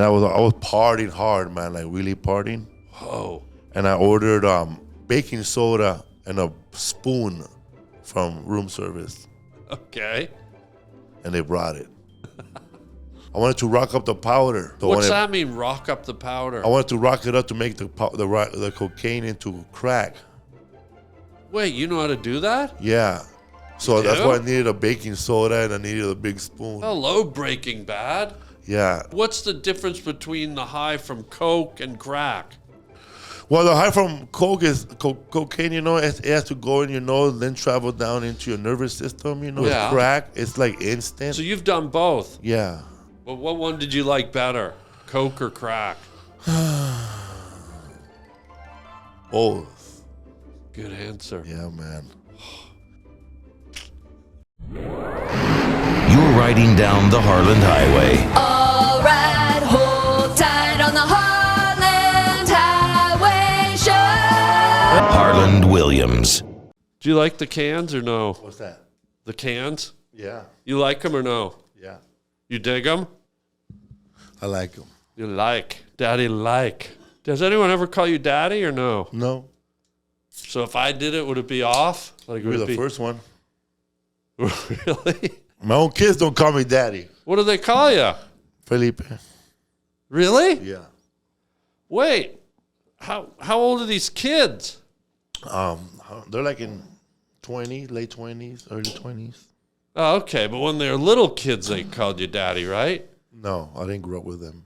And I was partying hard, man, like really partying. Oh. And I ordered baking soda and a spoon from room service. Okay. And they brought it. I wanted to rock up the powder. So What's that mean, rock up the powder? I wanted to rock it up to make the cocaine into crack. Wait, you know how to do that? Yeah. So that's why I needed a baking soda and I needed a big spoon. Hello, Breaking Bad. Yeah. What's the difference between the high from coke and crack? Well, the high from coke is cocaine, you know, it has to go in your nose, then travel down into your nervous system, you know. Yeah. Crack, it's like instant. So you've done both. Yeah. But what one did you like better, coke or crack? Both. Good answer. Yeah, man. You're riding down the Harlan Highway. All right, hold tight on the Harland Highway show. Harland Williams. Do you like the cans or no? What's that? The cans? Yeah. You like them or no? Yeah. You dig them? I like them. You like. Daddy like. Does anyone ever call you daddy or no? No. So if I did it, would it be off? Like, You're the first one. Really? My own kids don't call me daddy. What do they call you? Felipe. Really? Yeah. Wait. How old are these kids? They're like in late 20s, early 20s. Oh, okay. But when they were little kids, they called you daddy, right? No, I didn't grow up with them.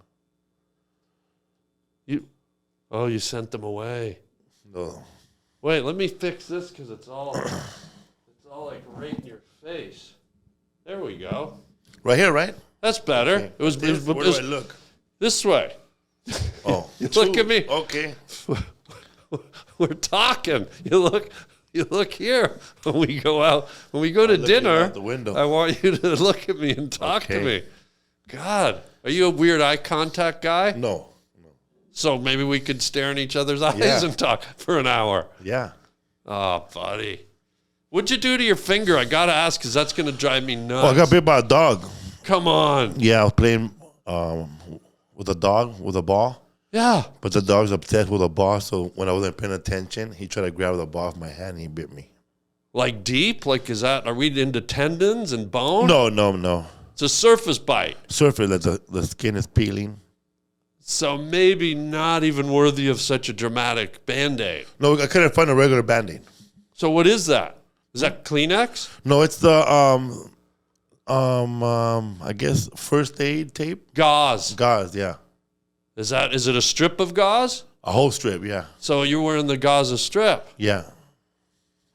You sent them away. No. Wait, let me fix this because it's all like right in your face. There we go. Right here, right? That's better. Okay. It was Where do I look? this way. Oh. Look at me. Okay. We're talking. You look here when we go out. When we go to dinner, out the window. I want you to look at me and talk to me. God, are you a weird eye contact guy? No. So maybe we could stare in each other's eyes and talk for an hour. Yeah. Oh, buddy. What'd you do to your finger? I got to ask because that's going to drive me nuts. Oh, I got bit by a dog. Come on. Yeah, I was playing with a dog, with a ball. Yeah. But the dog's obsessed with a ball, so when I wasn't paying attention, he tried to grab the ball off my hand and he bit me. Like deep? Like, are we into tendons and bone? No. It's a surface bite. Surface, like the skin is peeling. So maybe not even worthy of such a dramatic Band-Aid. No, I couldn't find a regular Band-Aid. So what is that? Is that Kleenex? No, it's the I guess first aid tape. Gauze. Gauze, yeah. Is it a strip of gauze? A whole strip, yeah. So you're wearing the gauze strip. Yeah.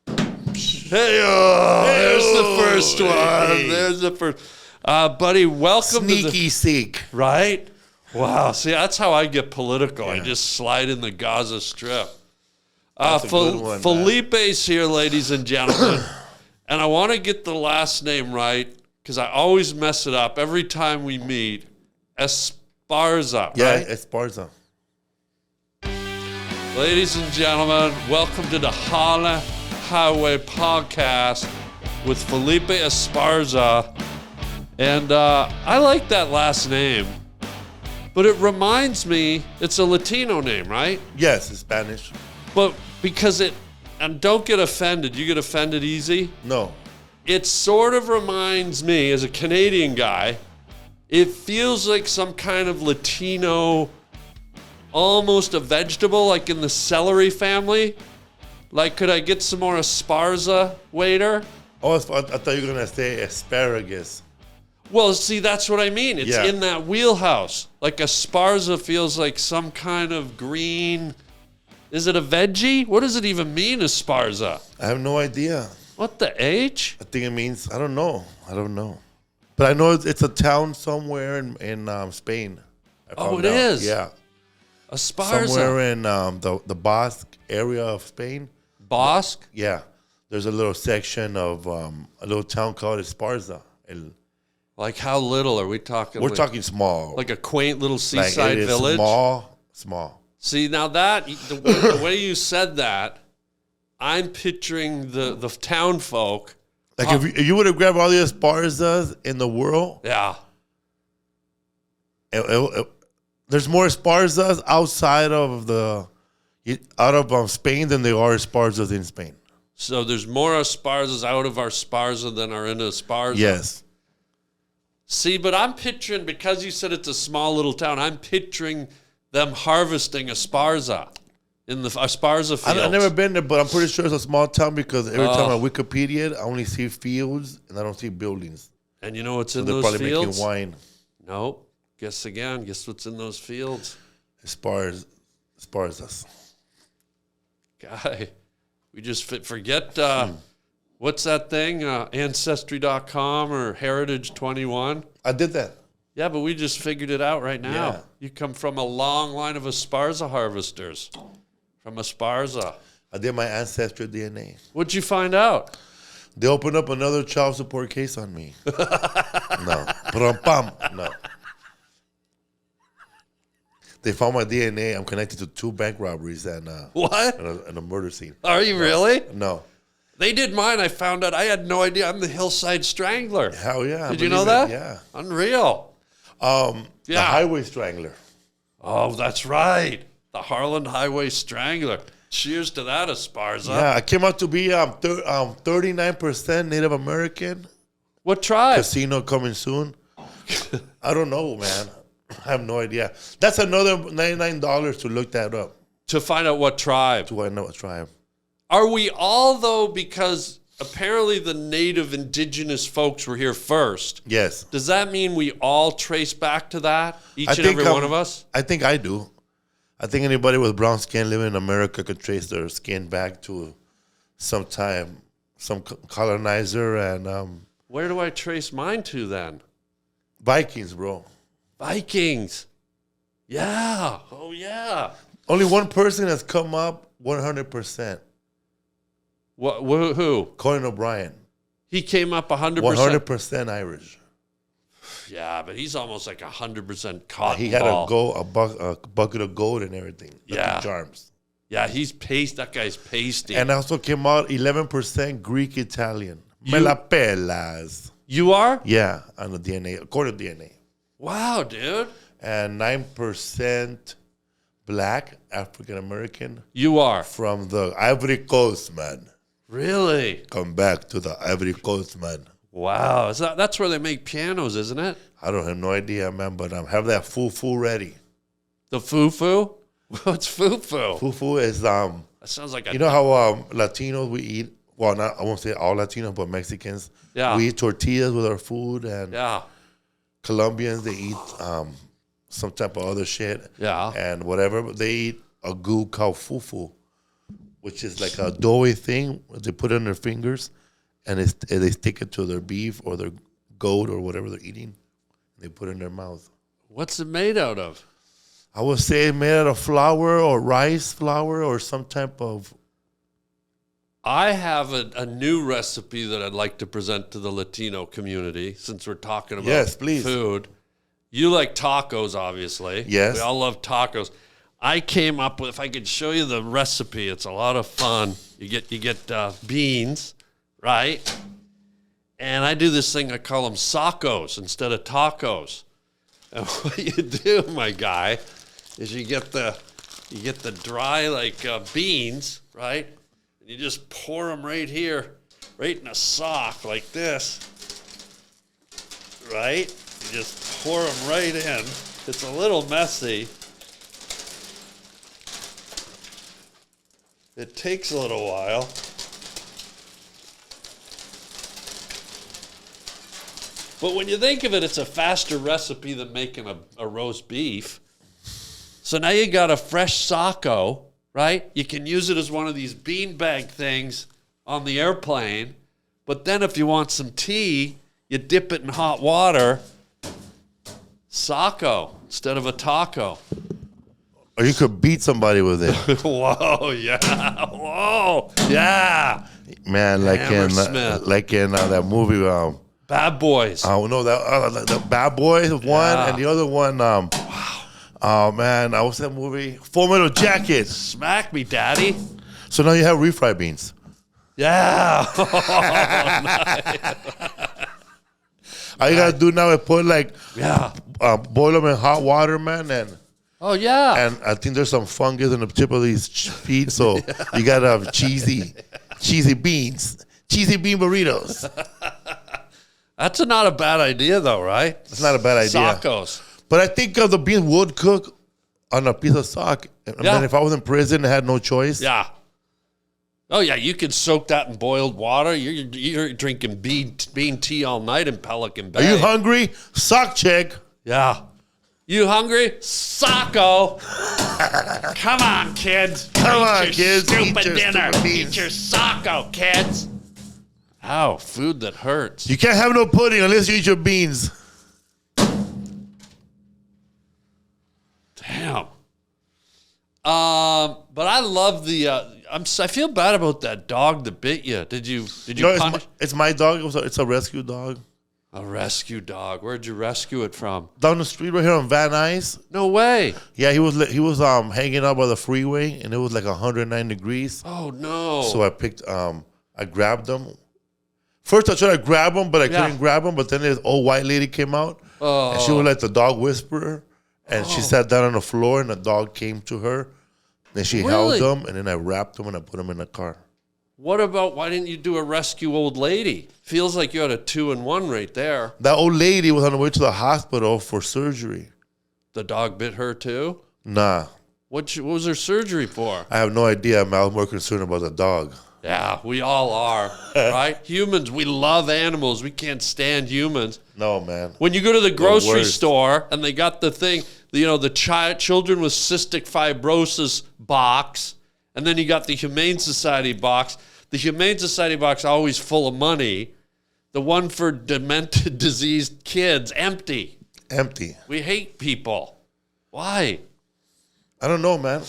Hey-oh, there's the first one. Hey. There's the first. Buddy, welcome Sneaky seek. Right? Wow. See, that's how I get political. Yeah. I just slide in the Gaza Strip. That's a good one, Felipe's here, ladies and gentlemen. And I want to get the last name right because I always mess it up every time we meet. Esparza, Yeah, right? Esparza. Ladies and gentlemen, welcome to the Harlan Highway podcast with Felipe Esparza. And I like that last name. But it reminds me, it's a Latino name, right? Yes, it's Spanish. But because and don't get offended. You get offended easy? No. It sort of reminds me, as a Canadian guy, it feels like some kind of Latino, almost a vegetable, like in the celery family. Like, could I get some more Esparza, waiter? Oh, I thought you were going to say asparagus. Well, see, that's what I mean. It's in that wheelhouse. Like Esparza feels like some kind of green. Is it a veggie? What does it even mean, Esparza? I have no idea. What the H? I think it means, I don't know. But I know it's a town somewhere in Spain. Oh, it is? Yeah. Esparza. Somewhere in the Basque area of Spain. Basque? Yeah. There's a little section of a little town called Esparza. Like how little are we talking? We're talking small. Like a quaint little Like seaside it is village? Small. See, now that, the way you said that, I'm picturing the town folk. Like if you would have grabbed all the Esparzas in the world, Yeah. it There's more esparzas outside of Spain than there are esparzas in Spain. So there's more esparzas out of our Esparza than are in Esparza. Yes. See, but I'm picturing, because you said it's a small little town, I'm picturing them harvesting Esparza in the Esparza fields. I've never been there, but I'm pretty sure it's a small town because every time on Wikipedia, I only see fields and I don't see buildings. And you know what's So in they're those probably fields? making wine. No. Guess again. Guess what's in those fields? Esparzas. Guy, we just forget, what's that thing? Ancestry.com or Heritage 21? I did that. Yeah, but we just figured it out right now. Yeah. You come from a long line of Esparza harvesters. From Esparza. I did my ancestry DNA. What'd you find out? They opened up another child support case on me. No. Pam. No. They found my DNA. I'm connected to 2 bank robberies and What? and a murder scene. Are you really? No. They did mine. I found out. I had no idea. I'm the Hillside Strangler. Hell yeah. Did you know that? Yeah. Unreal. The Yeah. Highway Strangler. Oh, that's right. The Harlan Highway Strangler. Cheers to that, Esparza. Yeah, I came out to be 39% Native American. What tribe? Casino coming soon. I don't know, man. I have no idea. That's another $99 to look that up. To find out what tribe. Do I know what tribe? Are we all, though, because apparently the native indigenous folks were here first. Yes. Does that mean we all trace back to that? Each and every one of us? I think I do. I think anybody with brown skin living in America could trace their skin back to some time, some colonizer and Where do I trace mine to then? Vikings, bro. Vikings. Yeah. Oh, yeah. Only one person has come up 100%. Who? Conan O'Brien. He came up 100%. 100% Irish. Yeah, but he's almost like 100% cotton He had ball. a bucket of gold and everything. Yeah. Charms. Yeah, that guy's pasty. And also came out 11% Greek Italian. Me la pelas. You are? Yeah, on the DNA, according to DNA. Wow, dude. And 9% Black, African American. You are. From the Ivory Coast, man. Really? Come back to the Ivory Coast, man. Wow. That's where they make pianos, isn't it? I don't have no idea, man, but have that fufu ready. The fufu? What's fufu? Fufu is That sounds like you know how Latinos we eat. Well, not I won't say all Latinos, but Mexicans. Yeah. We eat tortillas with our food, and Yeah. Colombians they eat some type of other shit. Yeah. And whatever, but they eat a goo called fufu, which is like a doughy thing they put on their fingers, and they stick it to their beef or their goat or whatever they're eating. They put it in their mouth. What's it made out of? I would say made out of flour or rice flour or some type of. I have a new recipe that I'd like to present to the Latino community since we're talking about Yes, please. food. You like tacos, obviously. Yes. We all love tacos. I came up with, if I could show you the recipe, it's a lot of fun. You get beans, right? And I do this thing, I call them sacos instead of tacos. And what you do, my guy, is you get the dry beans, right? And you just pour them right here, right in a sock like this, right? You just pour them right in. It's a little messy. It takes a little while. But when you think of it, it's a faster recipe than making a roast beef. So now you got a fresh saco, right? You can use it as one of these beanbag things on the airplane. But then if you want some tea, you dip it in hot water. Saco instead of a taco. Or you could beat somebody with it. Whoa, yeah. Whoa, yeah. Man, like Hammersmith. in that movie. Bad Boys. No, that the Bad Boys one Yeah. and the other one. Wow. Oh man, what's that movie? Full Metal Jacket. Smack me, daddy. So now you have refried beans. Yeah. All you gotta do now is put Yeah. boil them in hot water, man, and Oh, yeah. And I think there's some fungus in the tip of these feet, so you gotta have cheesy beans, cheesy bean burritos. That's not a bad idea, though, right? It's not a bad idea. Sacos. But I think the beans would cook on a piece of sock. And then if I was in prison and had no choice. Yeah. Oh, yeah, you could soak that in boiled water. You're drinking bean tea all night in Pelican Bay. Are you hungry? Sock check. Yeah. You hungry? Sacco. Come on, kids. Come on, Eat your kids. Stupid Eat your dinner. stupid beans. Eat your Sacco, kids. Ow, food that hurts. You can't have no pudding unless you eat your beans. Damn. But I love the. I feel bad about that dog that bit you. Did you No, punish? it's my dog. It's a rescue dog. A rescue dog. Where'd you rescue it from? Down the street right here on Van Nuys. No way. Yeah, he was hanging out by the freeway, and it was like 109 degrees. Oh no. So I grabbed him. First I tried to grab him, but I couldn't grab him. But then this old white lady came out, and she was like the dog whisperer, and she sat down on the floor, and the dog came to her. Then she held him, and then I wrapped him, and I put him in the car. What about, why didn't you do a rescue old lady? Feels like you had a 2-in-1 right there. That old lady was on the way to the hospital for surgery. The dog bit her too? Nah. What was her surgery for? I have no idea. I was more concerned about the dog. Yeah, we all are, right? Humans, we love animals. We can't stand humans. No, man. When you go to the grocery worst. store and they got the thing, the children with cystic fibrosis box, and then you got the Humane Society box. The Humane Society box always full of money. The one for demented, diseased kids, empty. Empty. We hate people. Why? I don't know, man.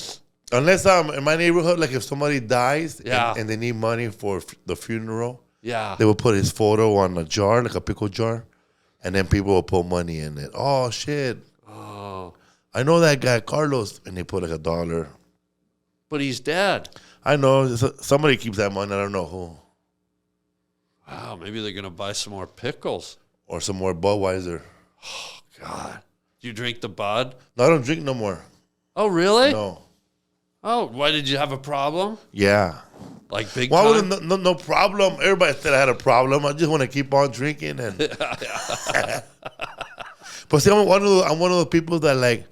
Unless in my neighborhood, like if somebody dies and they need money for the funeral, they will put his photo on a jar, like a pickle jar, and then people will put money in it. Oh, shit. Oh. I know that guy, Carlos, and they put like $1. But he's dead. I know. Somebody keeps that money. I don't know who. Wow, maybe they're going to buy some more pickles. Or some more Budweiser. Oh, God. Do you drink the Bud? No, I don't drink no more. Oh, really? No. Oh, why did you have a problem? Yeah. Like big Well, time? no problem. Everybody said I had a problem. I just want to keep on drinking. And but see, I'm one of the people that like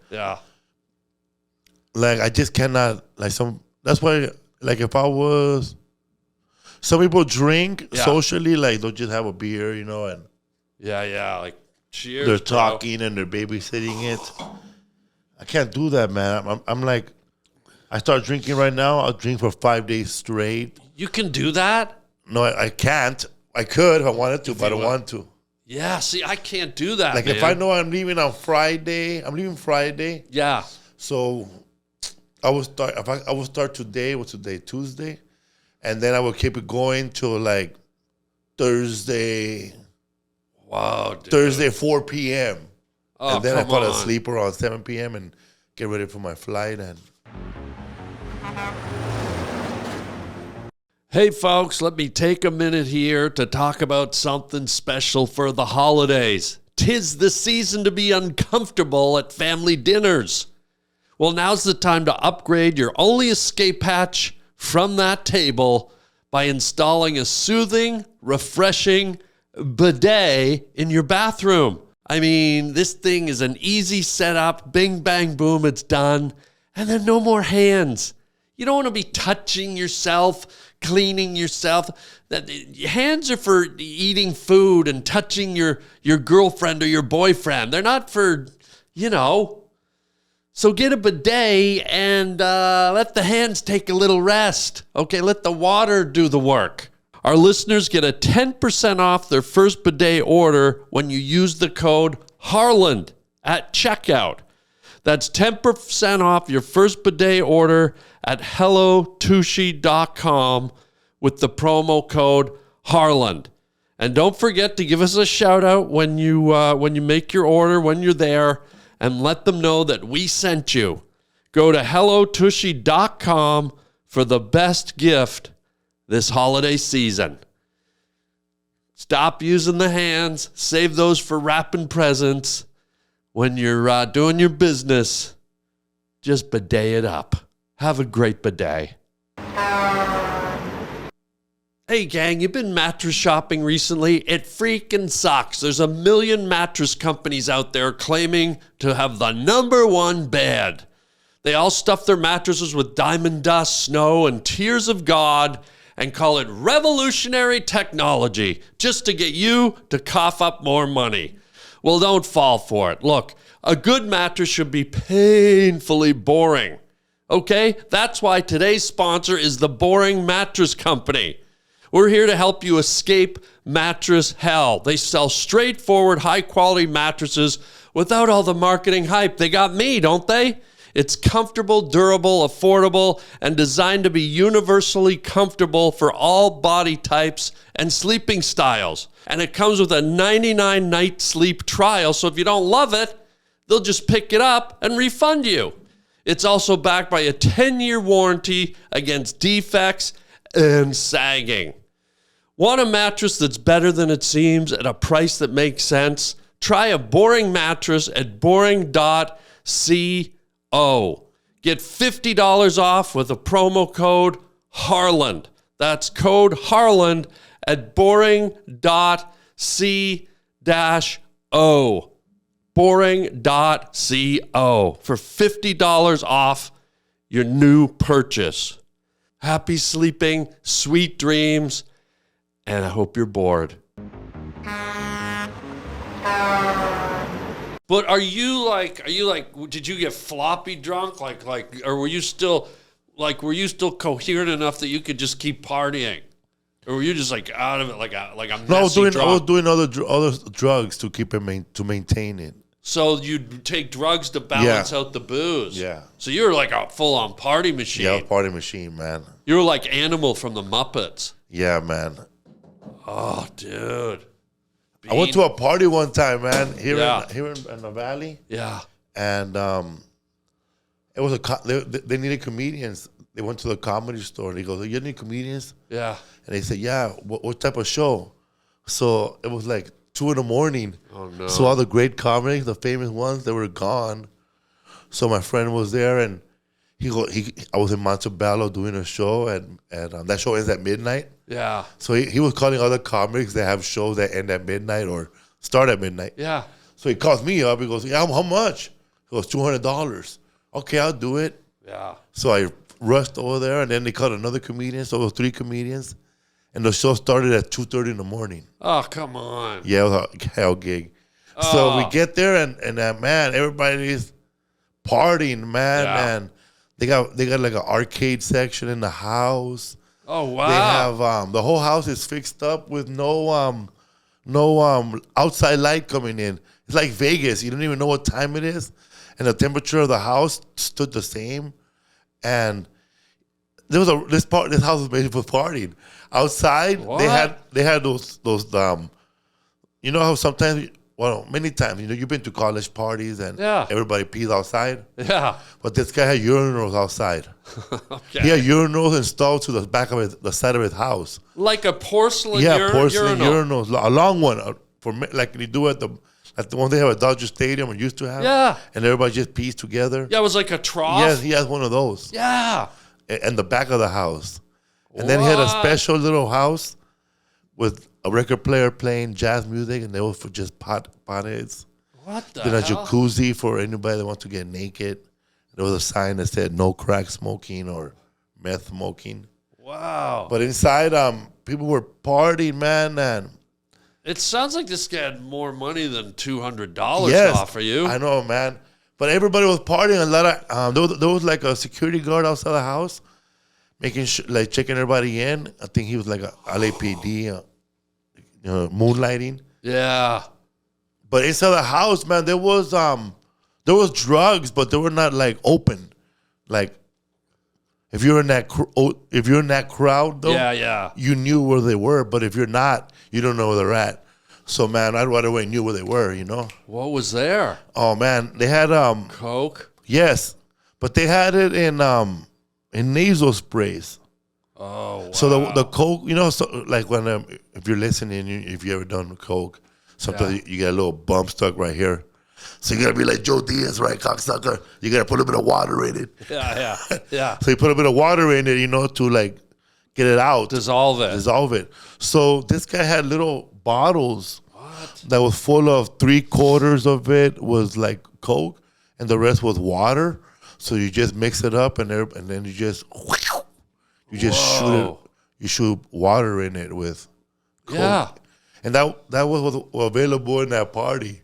I just cannot that's why like if I was some people drink socially, like they'll just have a beer, and like cheers. They're talking and they're babysitting it. I can't do that, man. I'm like, I start drinking right now. I'll drink for 5 days straight. You can do that? No, I can't. I could if I wanted to, but I don't want to. Yeah, see, I can't do that, Like, man. if I know I'm leaving on Friday, I'm leaving Friday. Yeah. So I will start. I will start today. What's today? Tuesday, and then I will keep it going till like Thursday. Wow. Dude. Thursday 4 p.m. Oh, and then I come fall on. asleep around 7 p.m. and get ready for my flight. And Hey, folks, let me take a minute here to talk about something special for the holidays. 'Tis the season to be uncomfortable at family dinners. Well, now's the time to upgrade your only escape hatch from that table by installing a soothing, refreshing bidet in your bathroom. I mean, this thing is an easy setup. Bing, bang, boom, it's done. And then no more hands. You don't want to be touching yourself, cleaning yourself. Hands are for eating food and touching your girlfriend or your boyfriend. They're not for, So get a bidet and let the hands take a little rest. Okay, let the water do the work. Our listeners get a 10% off their first bidet order when you use the code Harland at checkout. That's 10% off your first bidet order at hellotushy.com with the promo code Harland. And don't forget to give us a shout out when you make your order, when you're there, and let them know that we sent you. Go to hellotushy.com for the best gift this holiday season. Stop using the hands. Save those for wrapping presents when you're doing your business just bidet it up. Have a great bidet. Hey gang, you been mattress shopping recently? It freaking sucks. There's a million mattress companies out there claiming to have the #1 bed. They all stuff their mattresses with diamond dust, snow, and tears of God and call it revolutionary technology just to get you to cough up more money. Well, don't fall for it. Look, a good mattress should be painfully boring. Okay? That's why today's sponsor is the Boring Mattress Company. We're here to help you escape mattress hell. They sell straightforward, high-quality mattresses without all the marketing hype. They got me, don't they? It's comfortable, durable, affordable, and designed to be universally comfortable for all body types and sleeping styles. And it comes with a 99-night sleep trial, so if you don't love it, they'll just pick it up and refund you. It's also backed by a 10-year warranty against defects and sagging. Want a mattress that's better than it seems at a price that makes sense? Try a Boring mattress at boring.co. Get $50 off with a promo code Harland. That's code Harland at boring.co. Boring.co for $50 off your new purchase. Happy sleeping, sweet dreams, and I hope you're bored. But are you like, did you get floppy drunk? Or were you still coherent enough that you could just keep partying? Or were you just like out of it, like a messy No, I was drunk? doing other drugs to keep it to maintain it. So you'd take drugs to balance out the booze. Yeah. So you were like a full-on party machine. Yeah, party machine, man. You were like Animal from the Muppets. Yeah, man. Oh, dude. I went to a party one time, man, here Yeah. in the valley, Yeah. and it was they needed comedians. They went to the comedy store. They go, "You need comedians?" Yeah. And they said, "Yeah. What type of show?" So it was like 2 a.m. Oh, no. So all the great comics, the famous ones, they were gone. So my friend was there, and I was in Montebello doing a show, and that show ends at midnight. Yeah. So he was calling other comics that have shows that end at midnight or start at midnight. Yeah. So he calls me up. He goes, "Yeah, how much?" He goes, $200. Okay, I'll do it. Yeah. So I rushed over there, and then they called another comedian. So it was 3 comedians, and the show started at 2:30 in the morning. Oh, come on. Yeah, it was a hell gig. So we get there, and man, everybody's partying, man, Yeah. man. They got like an arcade section in the house. Oh, wow. They have the whole house is fixed up with no outside light coming in. It's like Vegas. You don't even know what time it is, and the temperature of the house stood the same. And there was this house was made for partying. Outside, What? they had those you know how sometimes, well, many times, you've been to college parties and Yeah. everybody pees outside. Yeah. But this guy had urinals outside. Okay. He had urinals installed to the back of the side of his house. Like a porcelain Porcelain urinal. urinals, a long one like they do at the one they have at Dodger Stadium or used to have. Yeah. And everybody just pees together. Yeah, it was like a trough. Yes, he has one of those. Yeah. In the back of the house. And then he had a What? special little house with a record player playing jazz music, and they were for just potheads. What the Then a hell? jacuzzi for anybody that wants to get naked. There was a sign that said no crack smoking or meth smoking. Wow. But inside, people were partying, man, and It sounds like this guy had more money than $200 yes, to offer you. I know, man. But everybody was partying. A lot of there was like a security guard outside the house, making like checking everybody in. I think he was like a LAPD, moonlighting. Yeah. But inside the house, man, there was drugs, but they were not like open. Like if you're in that crowd, though, Yeah. you knew where they were. But if you're not, you don't know where they're at. So man, I right away knew where they were. What was there? Oh man, they had Coke? yes, but they had it in nasal sprays. Oh, wow. So the Coke, so like when if you're listening, if you ever done Coke, sometimes you get a little bump stuck right here. So you gotta be like Joe Diaz, right, cocksucker? You gotta put a little bit of water in it. Yeah. So you put a bit of water in it, to like get it out. Dissolve it. So this guy had little bottles that was full of 3/4 of it was like Coke and the rest was water. So you just mix it up and then you just shoot it. You shoot water in it with Coke. Yeah. And that was available in that party.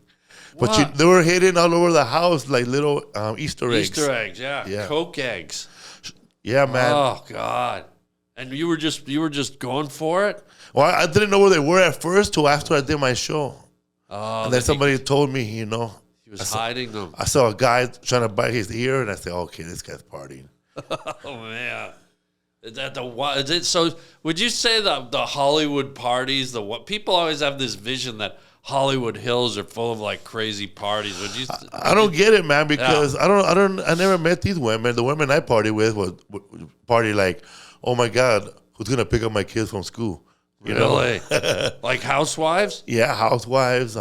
But they were hidden all over the house like little Easter eggs. Easter eggs, yeah. Coke eggs. Yeah, man. Oh God. And you were just going for it? Well, I didn't know where they were at first till after I did my show. Oh, and then somebody told me, he was hiding them. I saw a guy trying to bite his ear, and I said, okay, this guy's partying. Oh, man. So would you say that the Hollywood parties, people always have this vision that Hollywood Hills are full of like crazy parties? I don't get it, man, because I never met these women. The women I party with would party like, oh my God, who's gonna pick up my kids from school? Really? Like housewives? Yeah, housewives,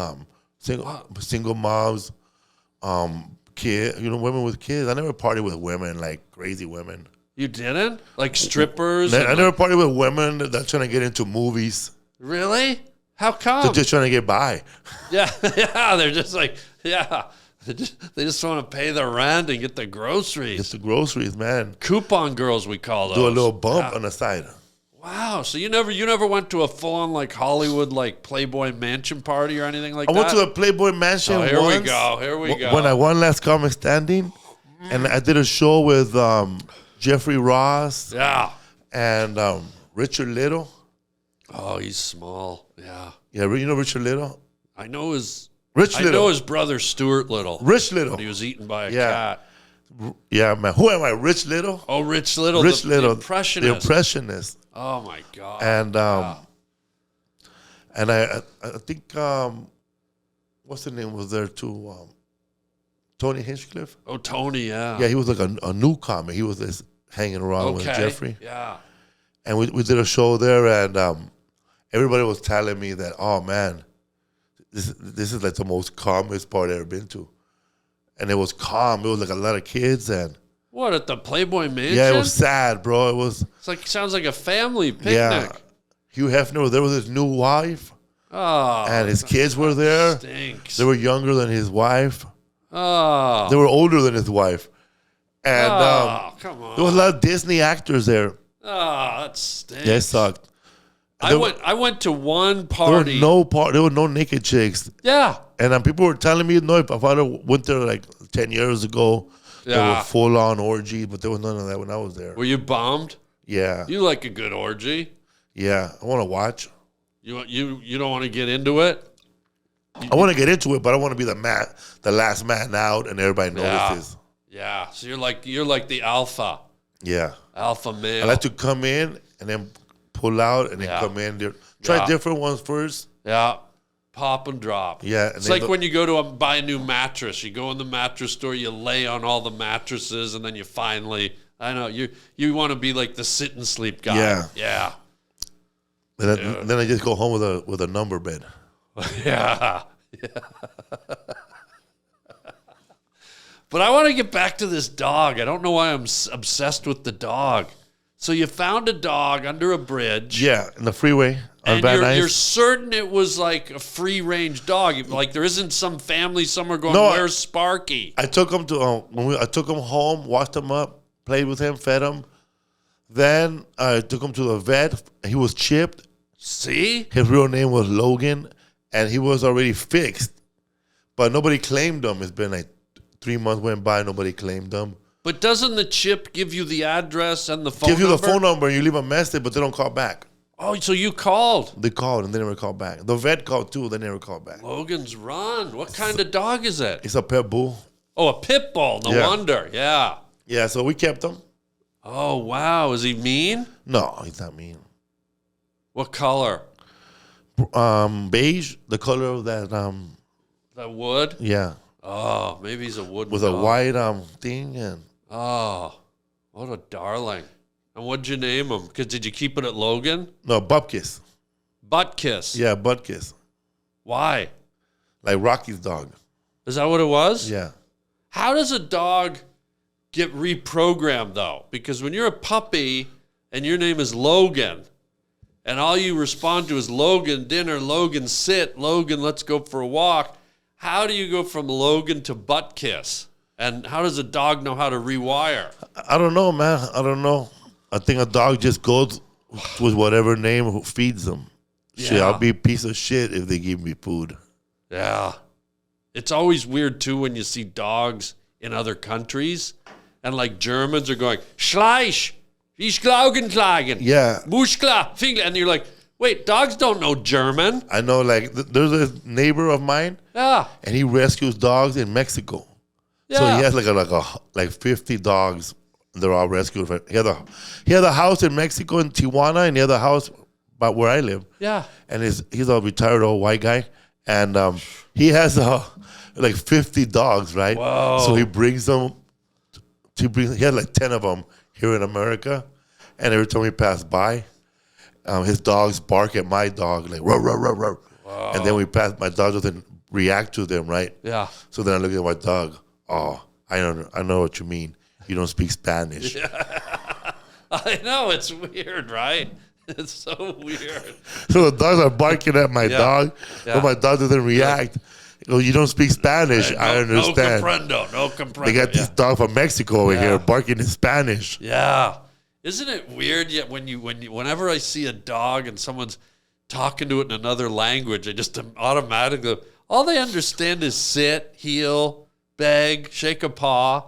single moms, kids, women with kids. I never party with women, like crazy women. You didn't? Like strippers? I never party with women that's trying to get into movies. Really? How come? They're just trying to get by. Yeah, they're just like, they just want to pay the rent and get the groceries. Get the groceries, man. Coupon girls, we call those. Do a little bump on the side. Wow, so you never went to a full-on like Hollywood like Playboy Mansion party or anything like that? I went to a Playboy Mansion once. Here we go. When I won Last Comic Standing, and I did a show with Jeffrey Ross. Yeah. And Richard Little. Oh, he's small. Yeah. Yeah, you know Richard Little? I know his brother Stuart Little. Rich Little. When he was eaten by a cat. Yeah, man. Who am I? Rich Little? Oh, Rich Little. The Impressionist. The Impressionist. Oh my God. And and I think what's the name was there too? Tony Hinchcliffe. Oh, Tony, yeah. Yeah, he was like a new comic. He was just hanging around with Jeffrey. Yeah. And we did a show there, and everybody was telling me that, oh man, this is like the most calmest part I've ever been to. And it was calm. It was like a lot of kids and. What, at the Playboy Mansion? Yeah, it was sad, bro. Sounds like a family picnic. Yeah. Hugh Hefner was there with his new wife. Oh. And his kids were there. Stinks. They were younger than his wife. Oh. They were older than his wife. And come on. there was a lot of Disney actors there. Oh, that stinks. Yeah, it sucked. I went to one party. There were no naked chicks. Yeah. And people were telling me, no, if I went there like 10 years ago, there were full-on orgies, but there was none of that when I was there. Were you bummed? Yeah. You like a good orgy? Yeah. I want to watch. You don't want to get into it? I want to get into it, but I want to be the last man out, and everybody notices. Yeah. So you're like the alpha. Yeah. Alpha male. I like to come in and then pull out and then come in. Try different ones first. Yeah. Pop and drop. Yeah. It's like when you go to buy a new mattress. You go in the mattress store, you lay on all the mattresses, and then you finally, I know, you want to be like the sit and sleep guy. Yeah. Yeah. Then I just go home with a number bed. Yeah. But I want to get back to this dog. I don't know why I'm obsessed with the dog. So you found a dog under a bridge. Yeah, in the freeway. And you're certain it was like a free-range dog. Like there isn't some family somewhere going, where's Sparky? I took him to I took him home, washed him up, played with him, fed him. Then I took him to the vet. He was chipped. See? His real name was Logan, and he was already fixed. But nobody claimed him. It's been like 3 months went by, nobody claimed him. But doesn't the chip give you the address and the phone number? Give you the phone number, and you leave a message, but they don't call back. Oh, so you called? They called, and they never called back. The vet called, too. They never called back. Logan's Run. What kind of dog is it? It's a pit bull. Oh, a pit bull. No wonder. Yeah. Yeah, so we kept him. Oh, wow. Is he mean? No, he's not mean. What color? Beige, the color of that. That wood? Yeah. Oh, maybe he's a wood with dog. A white thing. And oh, what a darling. And what'd you name him? Because did you keep it at Logan? No, Bupkiss. Butt Kiss? Yeah, Butt Kiss. Why? Like Rocky's dog. Is that what it was? Yeah. How does a dog get reprogrammed, though? Because when you're a puppy and your name is Logan, and all you respond to is Logan, dinner, Logan, sit, Logan, let's go for a walk, how do you go from Logan to butt kiss? And how does a dog know how to rewire? I don't know, man. I don't know. I think a dog just goes with whatever name who feeds them. Shit, Yeah. I'll be a piece of shit if they give me food. Yeah. It's always weird, too, when you see dogs in other countries. And like Germans are going, Schleich, ich Klaugenklagen. Yeah. Muschla, Finger. And you're like, wait, dogs don't know German. I know, like, there's a neighbor of mine, Yeah. and he rescues dogs in Mexico. Yeah. So he has like 50 dogs. They're all rescued. He had a house in Mexico, in Tijuana, and he had a house about where I live. Yeah. And he's a retired old white guy, and he has like 50 dogs, right? Whoa. So he brings them. He had like 10 of them here in America, and every time we pass by, his dogs bark at my dog like roar, roar, roar, roar. And then we pass. My dog doesn't react to them, right? Yeah. So then I look at my dog. Oh, I know what you mean. You don't speak Spanish. I know, it's weird, right? It's so weird. So the dogs are barking at my dog, Yeah. but my dog doesn't react. He goes, you don't speak Spanish. I understand. No comprendo. They got this dog from Mexico over Yeah. here barking in Spanish. Yeah. Isn't it weird yet whenever I see a dog and someone's talking to it in another language, I just automatically, all they understand is sit, heel, beg, shake a paw.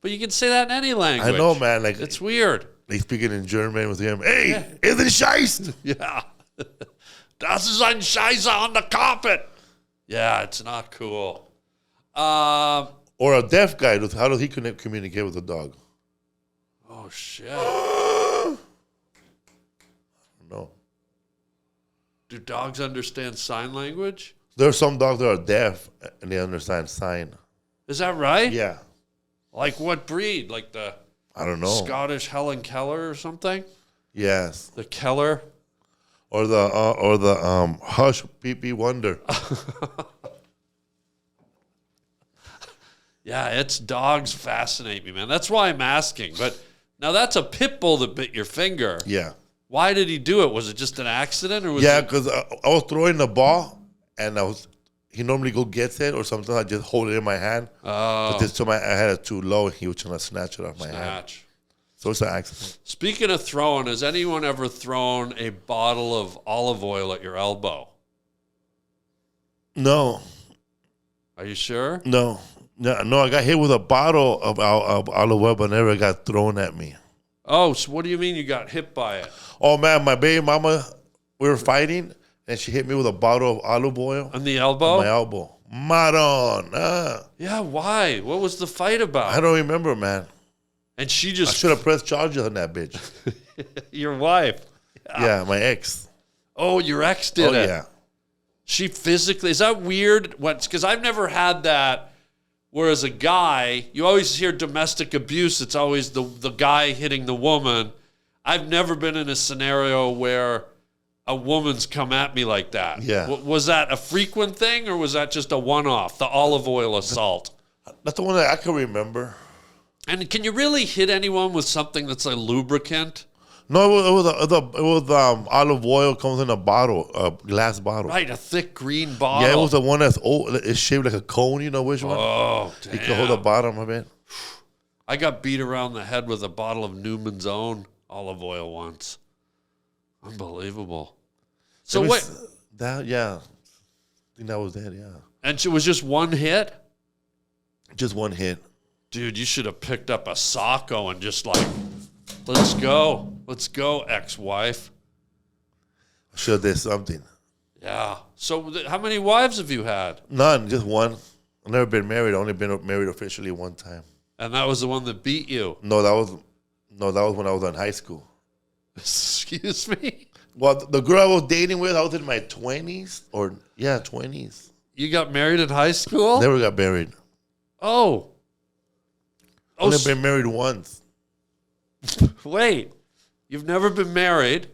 But you can say that in any language. I know, man. Like It's weird. they speaking in German with him. Hey, isn't Scheist? Yeah. Das ist ein Scheiße on the carpet. Yeah, it's not cool. Or a deaf guy. How does he communicate with a dog? Oh, shit. No. Do dogs understand sign language? There are some dogs that are deaf and they understand sign. Is that right? Yeah. Like what breed? Like the I don't know. Scottish Helen Keller or something? Yes. The Keller? Or the Hush Pee Wonder. Yeah, it's dogs fascinate me, man. That's why I'm asking. But now that's a pit bull that bit your finger. Yeah. Why did he do it? Was it just an accident, or was Yeah, it? because I was throwing the ball, and he normally go gets it, or sometimes I just hold it in my hand. But this time I had it too low, and he was trying to snatch it off my hand. Snatch. So it's an accident. Speaking of throwing, has anyone ever thrown a bottle of olive oil at your elbow? No, Are you sure? no, I got hit with a bottle of olive oil, but never got thrown at me. Oh, so what do you mean you got hit by it? Oh man, my baby mama, we were fighting, and she hit me with a bottle of olive oil On the elbow? on my elbow. Maron. Yeah, why? What was the fight about? I don't remember, man. And she I just, should have pressed charges on that bitch. your wife. Yeah, my ex. Oh, your ex did Oh it. yeah. She physically, is that weird? Because I've never had that. Whereas a guy, you always hear domestic abuse. It's always the guy hitting the woman. I've never been in a scenario where a woman's come at me like that. Yeah. Was that a frequent thing, or was that just a one-off, the olive oil assault? That's the one that I can remember. And can you really hit anyone with something that's a lubricant? No, it was olive oil comes in a bottle, a glass bottle. Right, a thick green bottle. Yeah, it was the one that's old. It's shaped like a cone. You know which one? Oh, You can hold the damn. bottom of it. I got beat around the head with a bottle of Newman's Own olive oil once. Unbelievable. So It wait, was- That yeah, I think that was it. Yeah, and it was just one hit? just one hit. Dude, you should have picked up a Socko and just like, let's go, ex-wife. I should have did something. Yeah. So how many wives have you had? None, just one. I've never been married. I've only been married officially one time. And that was the one that beat you. No, that was when I was in high school. Excuse me? Well, the girl I was dating with, I was in my 20s or 20s. You got married in high school? Never got married. Oh. Only been married once. Wait. You've never been married.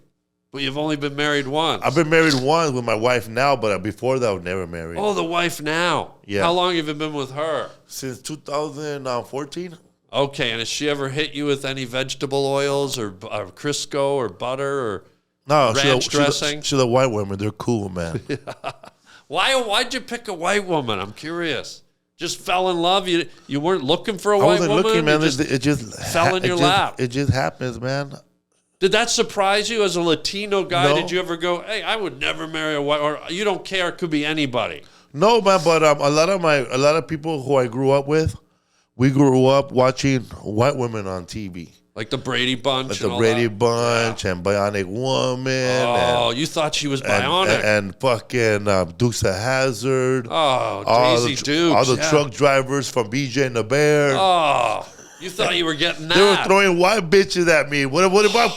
But you've only been married once. I've been married once with my wife now, but before that, I was never married. Oh, the wife now. Yeah. How long have you been with her? Since 2014. Okay, and has she ever hit you with any vegetable oils or Crisco or butter or No, ranch dressing? She's a white woman. They're cool, man. Why'd you pick a white woman? I'm curious. Just fell in love? You weren't looking for a white woman? I wasn't looking, man. It just fell in your lap. It just happens, man. Did that surprise you as a Latino guy? No. Did you ever go, hey, I would never marry a white, or you don't care, it could be anybody? No, man, but a lot of people who I grew up with, we grew up watching white women on TV. Like the Brady Bunch Like and the all Brady that? Bunch and Bionic Woman. Oh, you thought she was bionic. And fucking Dukes of Hazzard. Oh, all Daisy Dukes. All the truck drivers from BJ and the Bear. Oh, you thought you were getting that. They were throwing white bitches at me. What am I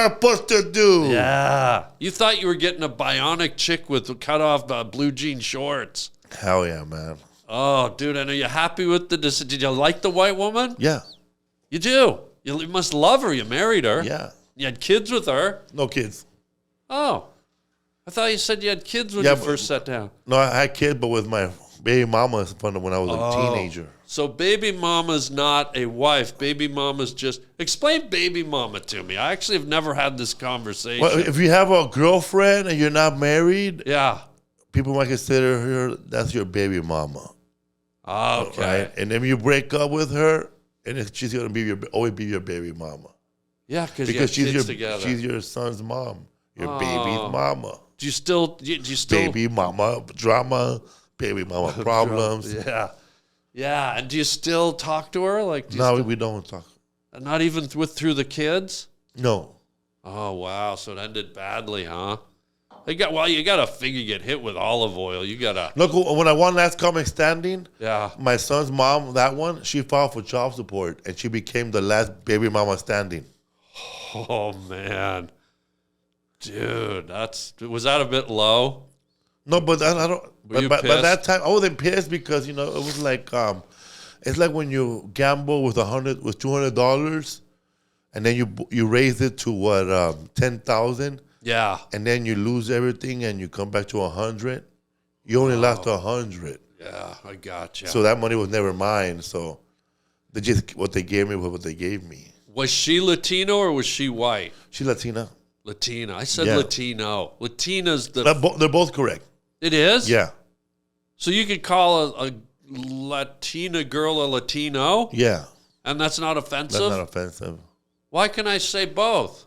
supposed to do? Yeah. You thought you were getting a bionic chick with cut off blue jean shorts. Hell yeah, man. Oh, dude, and are you happy with the decision? Did you like the white woman? Yeah. You do? You must love her. You married her. Yeah. You had kids with her. No kids. Oh. I thought you said you had kids when you first sat down. No, I had kids, but with my baby mama from when I was a teenager. So baby mama's not a wife. Baby mama's just... Explain baby mama to me. I actually have never had this conversation. Well, if you have a girlfriend and you're not married, yeah. people might consider her, that's your baby mama. Okay. Right? And then you break up with her, and she's going to always be your baby mama. Yeah, because she's your son's mom, your baby's mama. Do you still baby mama drama, baby mama problems? Yeah, yeah. And do you still talk to her? Like, No, we don't talk. Not even through the kids? No. Oh wow, so it ended badly, huh? You gotta figure you get hit with olive oil. You gotta look. When I won Last Comic Standing, yeah, my son's mom, that one, she filed for child support, and she became the last baby mama standing. Oh man, dude, was that a bit low? No, but I don't. But by that time, I wasn't pissed because it was like it's like when you gamble with $200, and then you raise it to what $10,000. Yeah, and then you lose everything, and you come back to $100. You only lost $100. Yeah, I gotcha. So that money was never mine. So what they gave me was what they gave me. Was she Latino or was she white? She's Latina. Latina. I said Latino. Latina's the... They're both correct. It is? Yeah. So you could call a Latina girl a Latino? Yeah. And that's not offensive? That's not offensive. Why can I say both?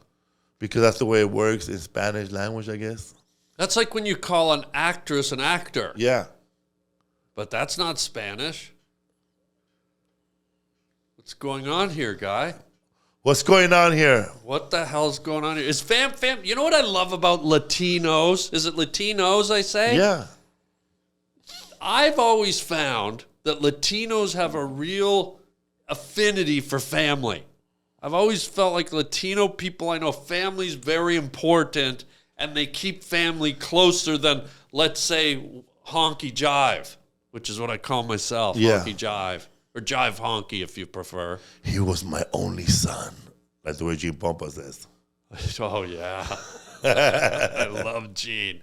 Because that's the way it works in Spanish language, I guess. That's like when you call an actress an actor. Yeah. But that's not Spanish. What's going on here, guy? What's going on here? What the hell's going on here? Is fam? You know what I love about Latinos? Is it Latinos, I say? Yeah. I've always found that Latinos have a real affinity for family. I've always felt like Latino people, I know family's very important, and they keep family closer than, let's say, honky jive, which is what I call myself, honky jive. Or jive honky, if you prefer. He was my only son. That's the way Gene Pompa says. Oh, yeah. I love Gene.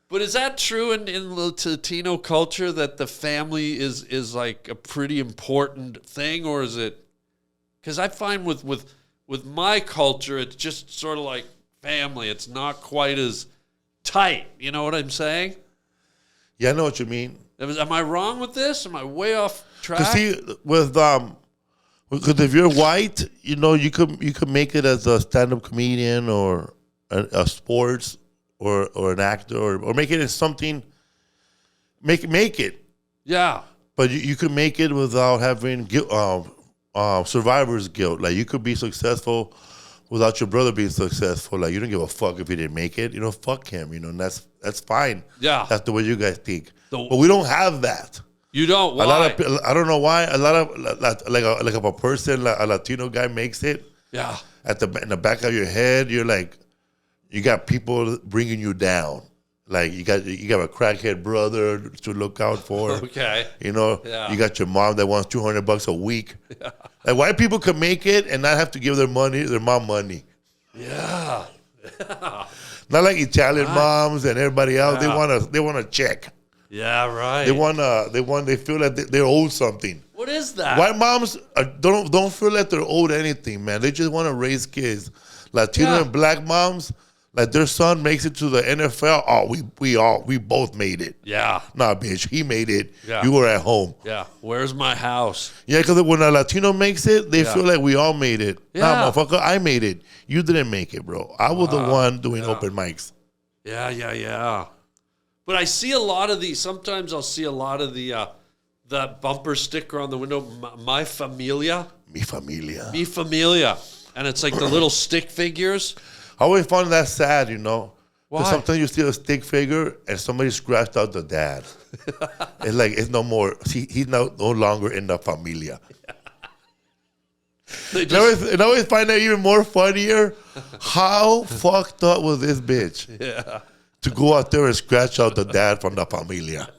But is that true in Latino culture that the family is like a pretty important thing? Or is it... Because I find with my culture, it's just sort of like family. It's not quite as tight. You know what I'm saying? Yeah, I know what you mean. Am I wrong with this? Am I way off track? Because see, because if you're white, you could make it as a stand-up comedian or a sports or an actor or make it as something. Make it. Yeah. But you could make it without having survivor's guilt. Like you could be successful without your brother being successful. Like you don't give a fuck if he didn't make it. Fuck him. And that's fine. Yeah. That's the way you guys think. But we don't have that. You don't. Why? I don't know why. A lot of like if a person, like a Latino guy, makes it. Yeah. In the back of your head, you're like, you got people bringing you down. Like you got a crackhead brother to look out for. Okay. You got your mom that wants $200 a week. Yeah. Like white people can make it and not have to give their mom money. Yeah. Not like Italian moms and everybody else. They want to check. Yeah, right. They feel like they're owed something. What is that? White moms don't feel like they're owed anything, man. They just want to raise kids. Latino and black moms, like their son makes it to the NFL. Oh, we both made it. Yeah. Nah, bitch, he made it. Yeah. You were at home. Yeah. Where's my house? Yeah, because when a Latino makes it, they feel like we all made it. Yeah. Nah, motherfucker, I made it. You didn't make it, bro. I was the one doing open mics. Yeah. But I see a lot of these. Sometimes I'll see a lot of the bumper sticker on the window, My Familia. Mi familia. Mi Familia. And it's like the little stick figures. I always found that sad, you know. Why? Because sometimes you see a stick figure and somebody scratched out the dad. It's like, it's no more. He's no longer in the familia. And I always find that even more funnier. How fucked up was this bitch? Yeah. To go out there and scratch out the dad from the familia.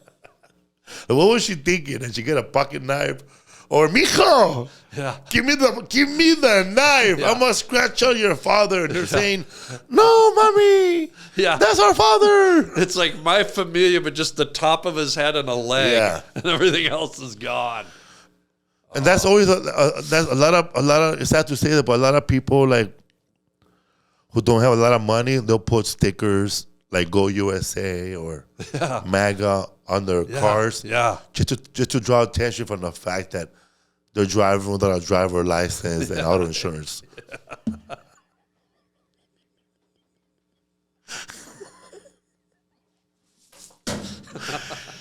And what was she thinking? Did she get a pocket knife? Or, mijo, give me the knife. Yeah. I'm going to scratch out your father. And they're saying, no, mommy. Yeah. That's our father. It's like My Familia, but just the top of his head and a leg. Yeah. And everything else is gone. And that's always that's a lot of. It's sad to say that, but a lot of people like who don't have a lot of money, they'll put stickers like "Go USA" or MAGA on their cars, just to draw attention from the fact that they're driving without a driver license and auto insurance.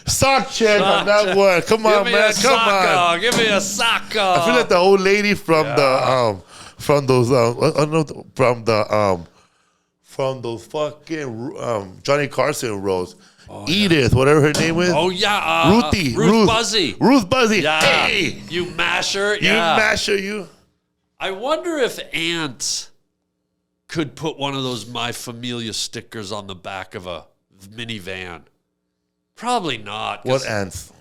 Sock check on that one. Come on, man. Come on. Give me a sock. I feel like the old lady from those fucking Johnny Carson roles. Edith, whatever her name is. Oh yeah, Ruth Buzzy. Ruth Buzzy. Yeah. Hey, You masher. you masher, you. I wonder if ants could put one of those My Familia stickers on the back of a minivan. Probably not. What ants?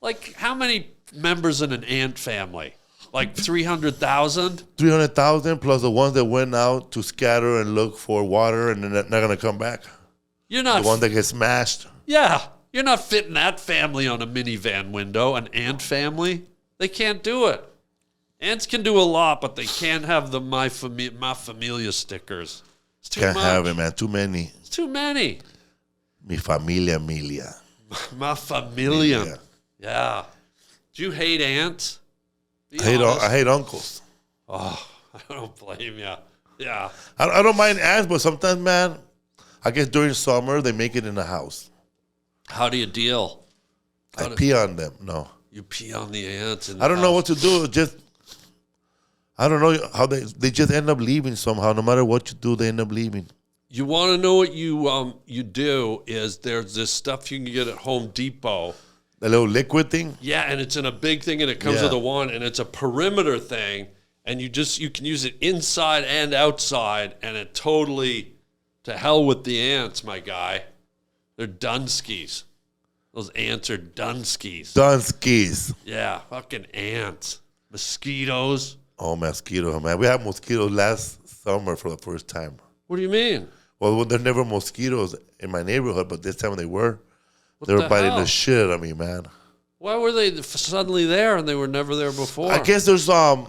Like, how many members in an ant family? Like 300,000? 300,000 plus the ones that went out to scatter and look for water and they're not going to come back. You're not. The one that gets smashed. Yeah. You're not fitting that family on a minivan window, an ant family. They can't do it. Ants can do a lot, but they can't have the My Familia stickers. It's too Can't much. have it, man. Too many. It's too many. Mi familia, milia. My Familia. Yeah. Yeah. Do you hate ants? Be I honest. hate uncles. Oh, I don't blame you. Yeah. I don't mind ants, but sometimes, man, I guess during summer, they make it in the house. How do you deal? I pee on them. No. You pee on the ants. I don't know what to do. I don't know how they just end up leaving somehow. No matter what you do, they end up leaving. You want to know what you do is there's this stuff you can get at Home Depot. The little liquid thing? Yeah, and it's in a big thing, and it comes with a wand, and it's a perimeter thing, and you can use it inside and outside, and it totally, to hell with the ants, my guy. They're Dunskies. Those ants are Dunskies. Dunskies. Yeah, fucking ants. Mosquitoes. Oh, mosquitoes, man. We had mosquitoes last summer for the first time. What do you mean? Well, there never mosquitoes in my neighborhood, but this time they were. What They were the biting hell? the shit out of me, man. Why were they suddenly there and they were never there before? I guess there's a lot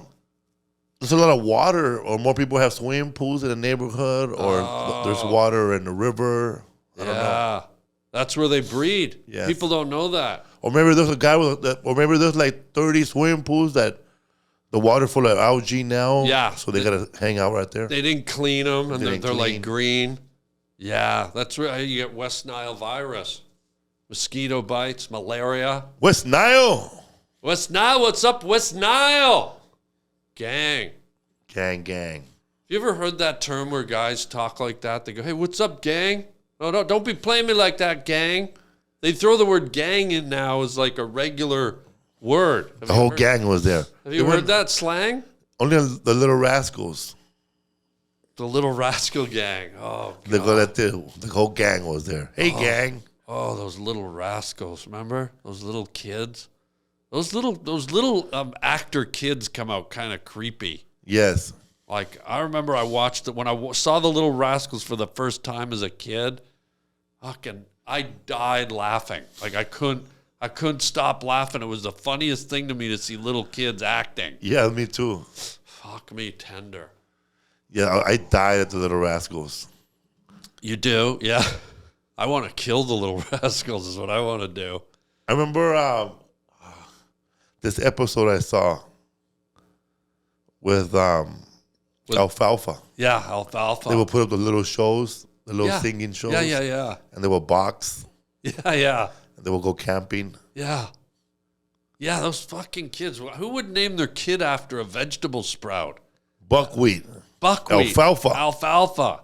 of water, or more people have swimming pools in the neighborhood, or there's water in the river. I don't know. That's where they breed. Yes. People don't know that. Or maybe there's a guy or maybe there's like 30 swimming pools that the water full of algae now. Yeah. So they gotta hang out right there. They didn't clean them, and Didn't they're clean. like green. Yeah, that's where you get West Nile virus. Mosquito bites, malaria. West Nile. West Nile, what's up, West Nile? Gang. Gang. Have you ever heard that term where guys talk like that? They go, hey, what's up, gang? No, don't be playing me like that, gang. They throw the word gang in now as like a regular word. The whole gang was there. Have you heard that slang? Only the Little Rascals. The Little Rascal Gang. Oh, God. The whole gang was there. Hey, gang. Oh, those Little Rascals. Remember? Those little kids? Those little actor kids come out kind of creepy. Yes. Like, I remember I watched it when I saw the Little Rascals for the first time as a kid. I died laughing. Like, I couldn't stop laughing. It was the funniest thing to me to see little kids acting. Yeah, me too. Fuck me tender. Yeah, I died at the Little Rascals. You do? Yeah. I want to kill the Little Rascals is what I want to do. I remember this episode I saw with Alfalfa. Yeah, Alfalfa. They would put up the little shows, the little singing shows. Yeah. And they would box. Yeah. And they would go camping. Yeah. Yeah, those fucking kids. Who would name their kid after a vegetable sprout? Buckwheat. Alfalfa. Alfalfa.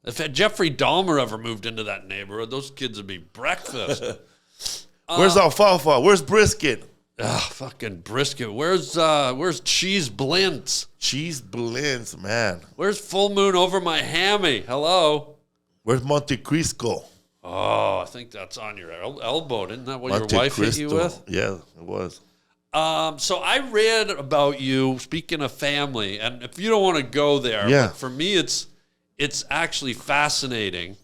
If Jeffrey Dahmer ever moved into that neighborhood, those kids would be breakfast. Where's Alfalfa? Where's Brisket? Fucking brisket. Where's cheese blintz? Cheese blintz, man. Where's full moon over my hammy? Hello. Where's Monte Cristo? Oh, I think that's on your elbow. Isn't that what Monte your wife Cristo. hit you with? Yeah, it was. So I read about you, speaking of family, and if you don't want to go there, Yeah. but for me it's actually fascinating.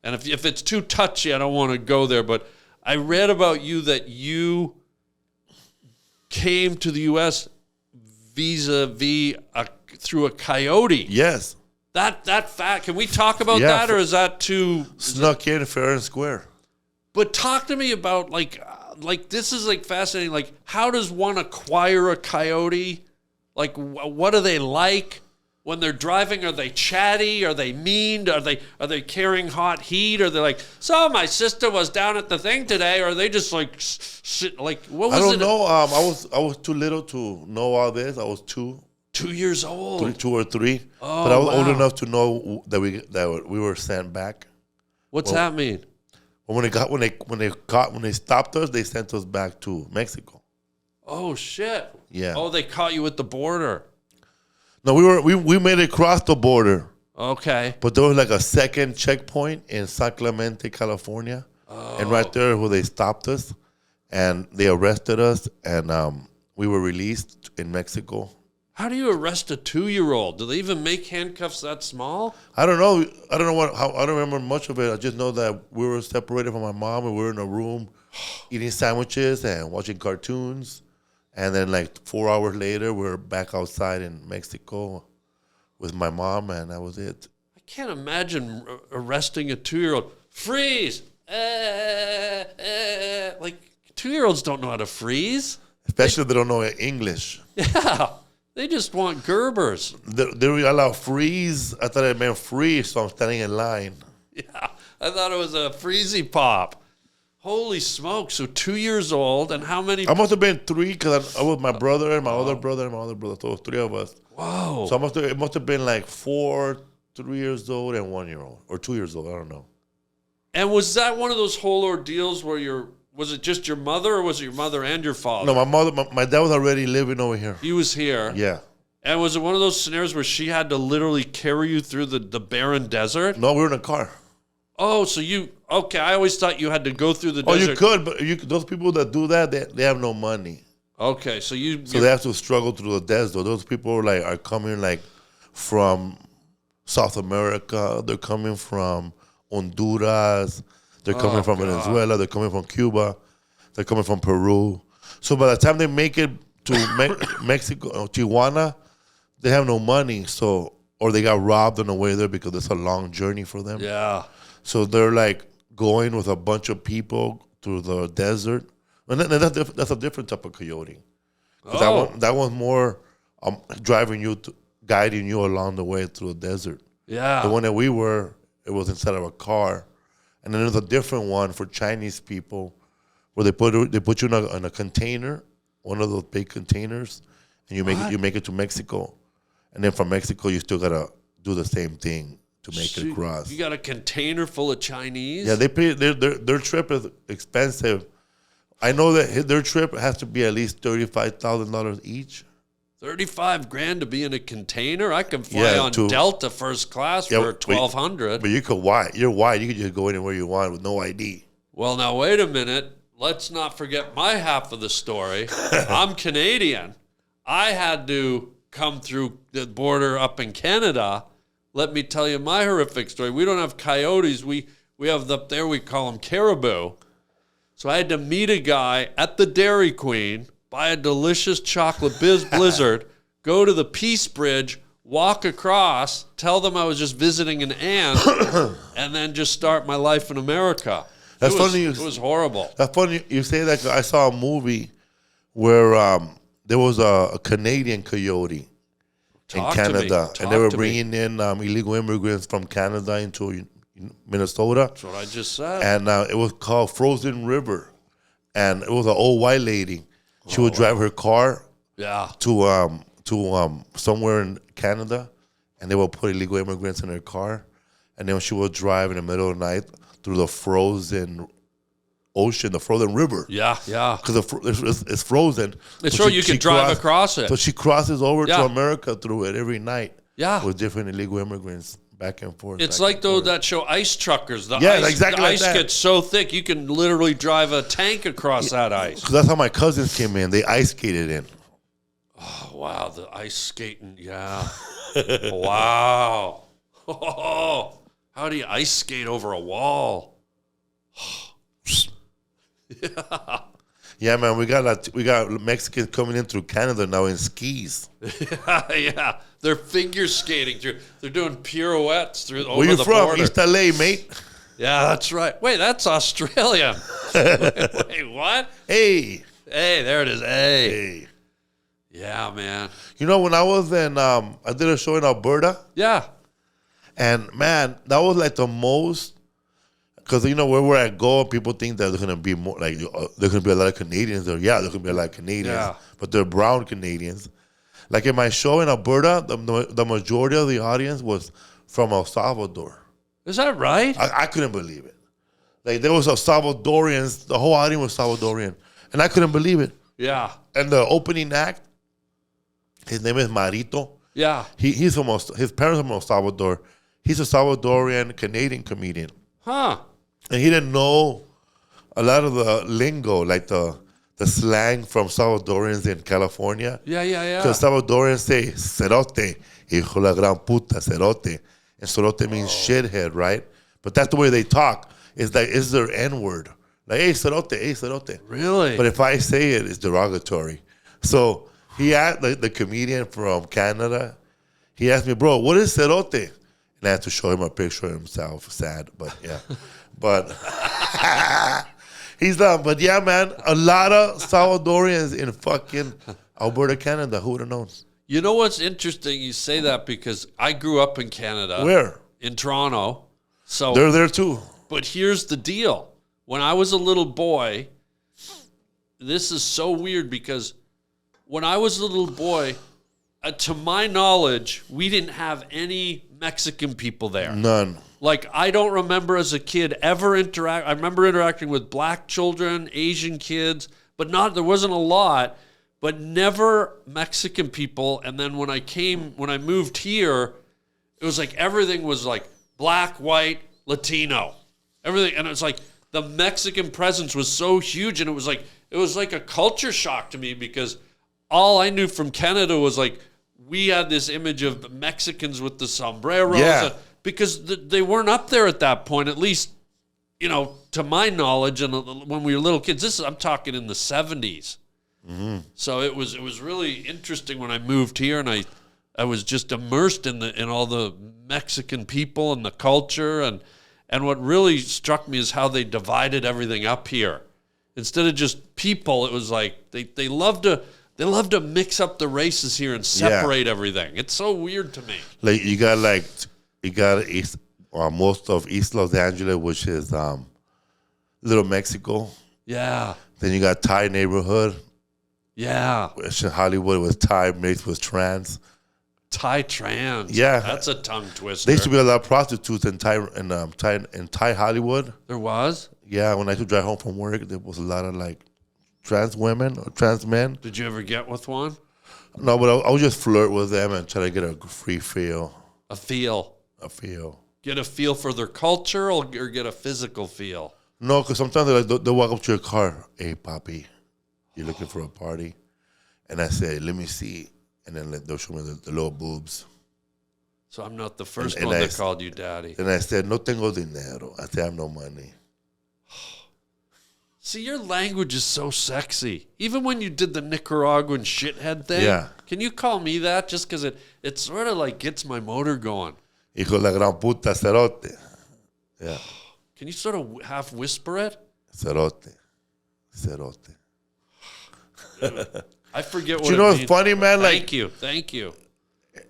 And if it's too touchy, I don't want to go there. But I read about you that you came to the U.S. vis-a-vis through a coyote. Yes. That fact. Can we talk about Yeah, that, or is that too snuck in fair and square? But talk to me about like this is like fascinating. Like, how does one acquire a coyote? Like, what are they like when they're driving? Are they chatty? Are they mean? Are they carrying hot heat? Are they like, so my sister was down at the thing today? Or are they just like shit? Like, what was it? I don't know. I was too little to know all this. I was 2 years old. 2 or 3. Oh, but I was old wow. enough to know that we were sent back. What's that mean? When they stopped us, they sent us back to Mexico. Oh shit. Yeah. Oh, they caught you at the border. No, we made it across the border. Okay. But there was like a second checkpoint in San Clemente, California. And right there where they stopped us and they arrested us and we were released in Mexico. How do you arrest a 2-year-old? Do they even make handcuffs that small? I don't know. I don't remember much of it. I just know that we were separated from my mom and we were in a room eating sandwiches and watching cartoons. And then like 4 hours later, we're back outside in Mexico with my mom, and that was it. I can't imagine arresting a 2-year-old. Freeze! Like, 2-year-olds don't know how to freeze. Especially if they don't know English. Yeah. They just want Gerbers. They allow freeze. I thought it meant freeze, so I'm standing in line. Yeah. I thought it was a freezy pop. Holy smoke. So 2 years old, and how many? I must have been 3 because I was my brother and my other brother and my other brother. So it was 3 of us. Whoa. So it must have been like 4, 3 years old and 1 year old. Or 2 years old. I don't know. And was that one of those whole ordeals where was it just your mother, or was it your mother and your father? No, my dad was already living over here. He was here. Yeah. And was it one of those scenarios where she had to literally carry you through the barren desert? No, we were in a car. Oh, so okay, I always thought you had to go through the desert. Oh, you could, but those people that do that, they have no money. Okay, so they have to struggle through the desert. Those people are coming like from South America. They're coming from Honduras. They're coming from Venezuela. They're coming from Cuba. They're coming from Peru. So by the time they make it to Mexico, Tijuana, they have no money. So, or they got robbed on the way there because it's a long journey for them. Yeah. So they're like going with a bunch of people through the desert. And that's a different type of coyote. That one's more driving you, guiding you along the way through the desert. Yeah. The one that we were, it was inside of a car. And then there's a different one for Chinese people where they put you in a container, one of those big containers, and you make it to Mexico. And then from Mexico, you still gotta do the same thing to make it across. You got a container full of Chinese? Yeah, they pay their trip is expensive. I know that their trip has to be at least $35,000 each. $35,000 to be in a container? I can fly on Delta first class for $1,200. But you're white. You can just go anywhere you want with no ID. Well, now wait a minute. Let's not forget my half of the story. I'm Canadian. I had to come through the border up in Canada, let me tell you my horrific story. We don't have coyotes. We have up there, we call them caribou. So I had to meet a guy at the Dairy Queen, buy a delicious chocolate blizzard, go to the Peace Bridge, walk across, tell them I was just visiting an aunt, and then just start my life in America. That's funny. It was horrible. That's funny you say that. 'Cause I saw a movie where there was a Canadian coyote in Canada, and they were bringing in illegal immigrants from Canada into Minnesota. That's what I just said. And it was called Frozen River, and it was an old white lady. She would drive her car to somewhere in Canada, and they would put illegal immigrants in her car, and then she would drive in the middle of the night through the frozen ocean, the frozen river. Yeah. Because it's frozen. So you can drive across it. So she crosses over to America through it every night. Yeah. With different illegal immigrants back and forth. It's like that show Ice Truckers. The ice gets so thick you can literally drive a tank across that ice. Because that's how my cousins came in. They ice skated in. Oh, wow, the ice skating, yeah. Wow. Oh, how do you ice skate over a wall? Yeah. Yeah, man, we got Mexicans coming in through Canada now in skis. Yeah. They're figure skating through. They're doing pirouettes through over Where you the from? border. East LA, mate. Yeah, that's right. Wait, that's Australia. Wait, what? Hey, there it is. hey. Yeah, man. You know, when I was in, I did a show in Alberta. Yeah. And, man, that was like the most, because, you know, wherever I go, people think that there's going to be more, like, there's going to be a lot of Canadians there. Yeah, there's going to be a lot of Canadians, but they're brown Canadians. Like in my show in Alberta, the majority of the audience was from El Salvador. Is that right? I couldn't believe it. Like, there was a Salvadorians, the whole audience was Salvadorian. And I couldn't believe it. Yeah. And the opening act, his name is Marito. Yeah. His parents are from El Salvador. He's a Salvadorian Canadian comedian. Huh. And he didn't know a lot of the lingo, like the slang from Salvadorians in California. Yeah. Because Salvadorians say, cerote, hijo la gran puta, cerote. And cerote means shithead, right? But that's the way they talk. It's like, it's their N-word. Like, hey, cerote. Really? But if I say it, it's derogatory. So he asked the comedian from Canada, he asked me, bro, what is cerote? And I had to show him a picture of himself, sad, but yeah. But he's done. But yeah, man, a lot of Salvadorians in fucking Alberta, Canada. Who would have known? You know what's interesting? You say that because I grew up in Canada. Where? In Toronto. So they're there too. But here's the deal. When I was a little boy, this is so weird because when I was a little boy, to my knowledge, we didn't have any Mexican people there. None. Like, I don't remember as a kid ever I remember interacting with black children, Asian kids, but there wasn't a lot, but never Mexican people. And then when I moved here, it was like everything was like black, white, Latino. Everything. And it's like the Mexican presence was so huge, and it was like a culture shock to me because all I knew from Canada was like, we had this image of Mexicans with the sombreros. Yeah. Because they weren't up there at that point, at least, you know, to my knowledge, and when we were little kids. I'm talking in the 70s. Mm-hmm. So it was really interesting when I moved here, and I was just immersed in all the Mexican people and the culture, and what really struck me is how they divided everything up here. Instead of just people, it was like they love to mix up the races here and separate everything. It's so weird to me. Like you got most of East Los Angeles, which is Little Mexico. Yeah. Then you got Thai neighborhood. Yeah. Which in Hollywood was Thai mixed with trans. Thai trans. Yeah. That's a tongue twister. There used to be a lot of prostitutes in Thai Hollywood. There was? Yeah, when I used to drive home from work, there was a lot of like trans women or trans men. Did you ever get with one? No, but I would just flirt with them and try to get a free feel. A feel. Get a feel for their culture or get a physical feel? No, because sometimes they walk up to your car. Hey, papi, you looking for a party? And I say, let me see. And then they'll show me the little boobs. So I'm not the first And one I that s- called you daddy. Then I said, no tengo dinero. I said, I have no money. See, your language is so sexy. Even when you did the Nicaraguan shithead thing. Yeah. Can you call me that just because it sort of like gets my motor going? Hijo de la gran puta, cerote. Yeah. Can you sort of half whisper it? Cerote. Cerote. I forget what You it know what's means. funny, man? Like, Thank you. Thank you.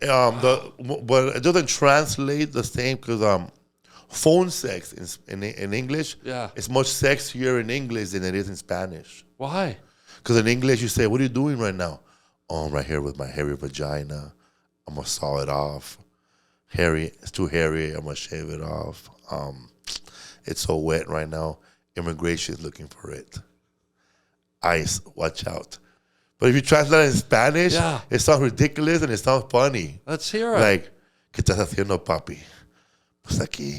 but it doesn't translate the same because phone sex in English, Yeah. it's much sexier in English than it is in Spanish. Why? Because in English you say, "What are you doing right now?" "Oh, I'm right here with my hairy vagina. I'm gonna saw it off. Hairy, it's too hairy. I'm gonna shave it off. It's so wet right now. Immigration is looking for it. ICE, watch out." But if you translate it in Spanish, Yeah. it sounds ridiculous and it sounds funny. Let's hear it. Like, ¿qué estás haciendo, papi? Pues aquí,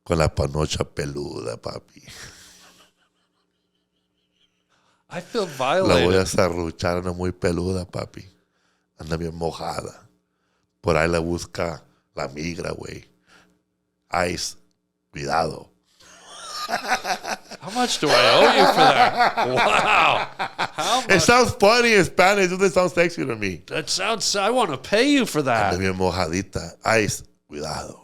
con la panocha peluda, papi. I feel La voy violated. a serruchar, anda muy peluda, papi. Anda bien mojada. Por ahí la busca la migra, güey. Ice, cuidado. How much do I owe you for that? Wow. How It much? sounds funny in Spanish. It doesn't sound sexy to me. That sounds, I want to pay you for Anda that. bien mojadita. Ice, cuidado.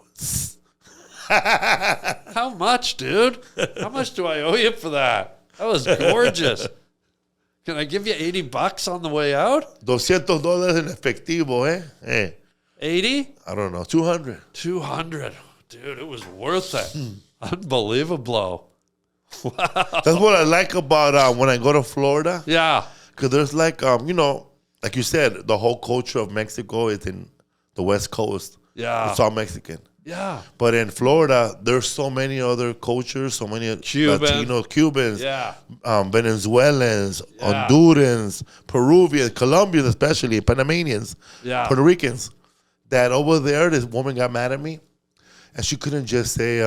How much, dude? How much do I owe you for that? That was gorgeous. Can I give you $80 on the way out? $200 en efectivo, eh? 80? I don't know, 200. 200. Dude, it was worth it. Unbelievable. That's what I like about when I go to Florida. Yeah. Because there's like, like you said, the whole culture of Mexico is in the West Coast. Yeah. It's all Mexican. Yeah. But in Florida, there's so many other cultures, so many Cuban. Latinos, Cubans, Yeah. Venezuelans, Yeah. Hondurans, Peruvians, Colombians especially, Panamanians, Yeah. Puerto Ricans, that over there, this woman got mad at me. And she couldn't just say,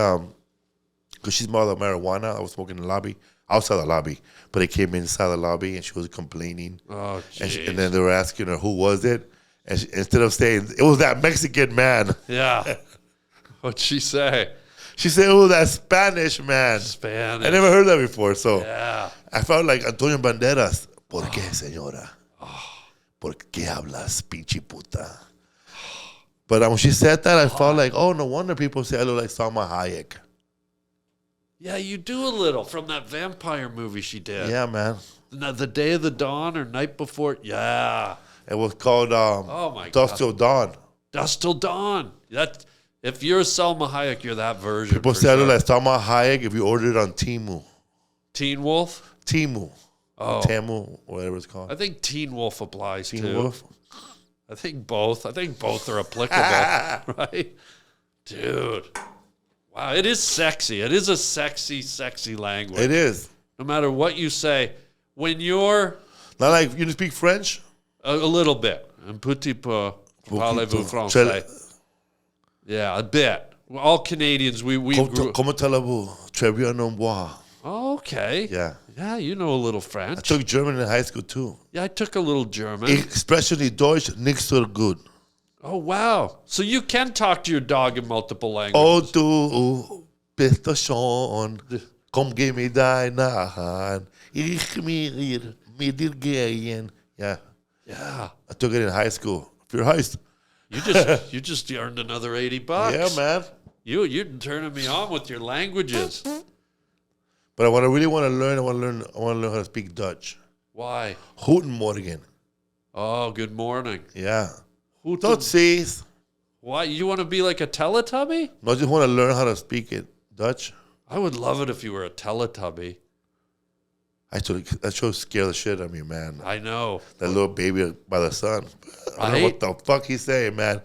because she smelled the marijuana. I was smoking in the lobby, outside the lobby. But it came inside the lobby and she was complaining. Oh, And, jeez. and then they were asking her, who was it? And instead of saying, it was that Mexican man, Yeah. What'd she say? she said, it was that Spanish man. Spanish. I never heard that before. So Yeah. I felt like Antonio Banderas. ¿Por qué, señora? ¿Por qué hablas, pinche puta? But when she said that, I felt like, oh, no wonder people say I look like Salma Hayek. Yeah, you do a little from that vampire movie she did. Yeah, man. The Day of the Dawn or Night Before. Yeah. It was called Oh, my Dusk God. Till Dawn. Dusk Till Dawn. If you're Selma Hayek, you're that version. People for say I look sure. like Salma Hayek if you order it on Temu. Teen Wolf? Temu. Oh. Temu, whatever it's called. I think Teen Wolf applies Teen too. Wolf. I think both. I think both are applicable, right? Dude. Wow, it is sexy. It is a sexy, sexy language. It is. No matter what you say, when you're Not like you speak French? a little bit, un petit peu, parlez-vous français? Yeah, a bit. We're all Canadians. We grew. Comment allez-vous? Très bien, au revoir. Oh, okay. Yeah. Yeah, you know a little I French. took German in high school too. Yeah, I took a little German. Especially Deutsch, nicht so gut. Oh, wow. So you can talk to your dog in multiple languages. Oh, du bist schon, komm, gib mir deine Hand. Ich mir mit dir gehen. Yeah. Yeah. I took it in high school. Pure heist. You just earned another $80. Yeah, man. You're turning me on with your languages. But I really want to learn. I want to learn how to speak Dutch. Why? Guten Morgen. Oh, good morning. Yeah. Who Tot ziens. Why? You want to be like a Teletubby? No, I just want to learn how to speak it Dutch. I would love it if you were a Teletubby. That show scared the shit out of me, man. I know. That little baby by the sun. I don't know Right? what the fuck he's saying, man.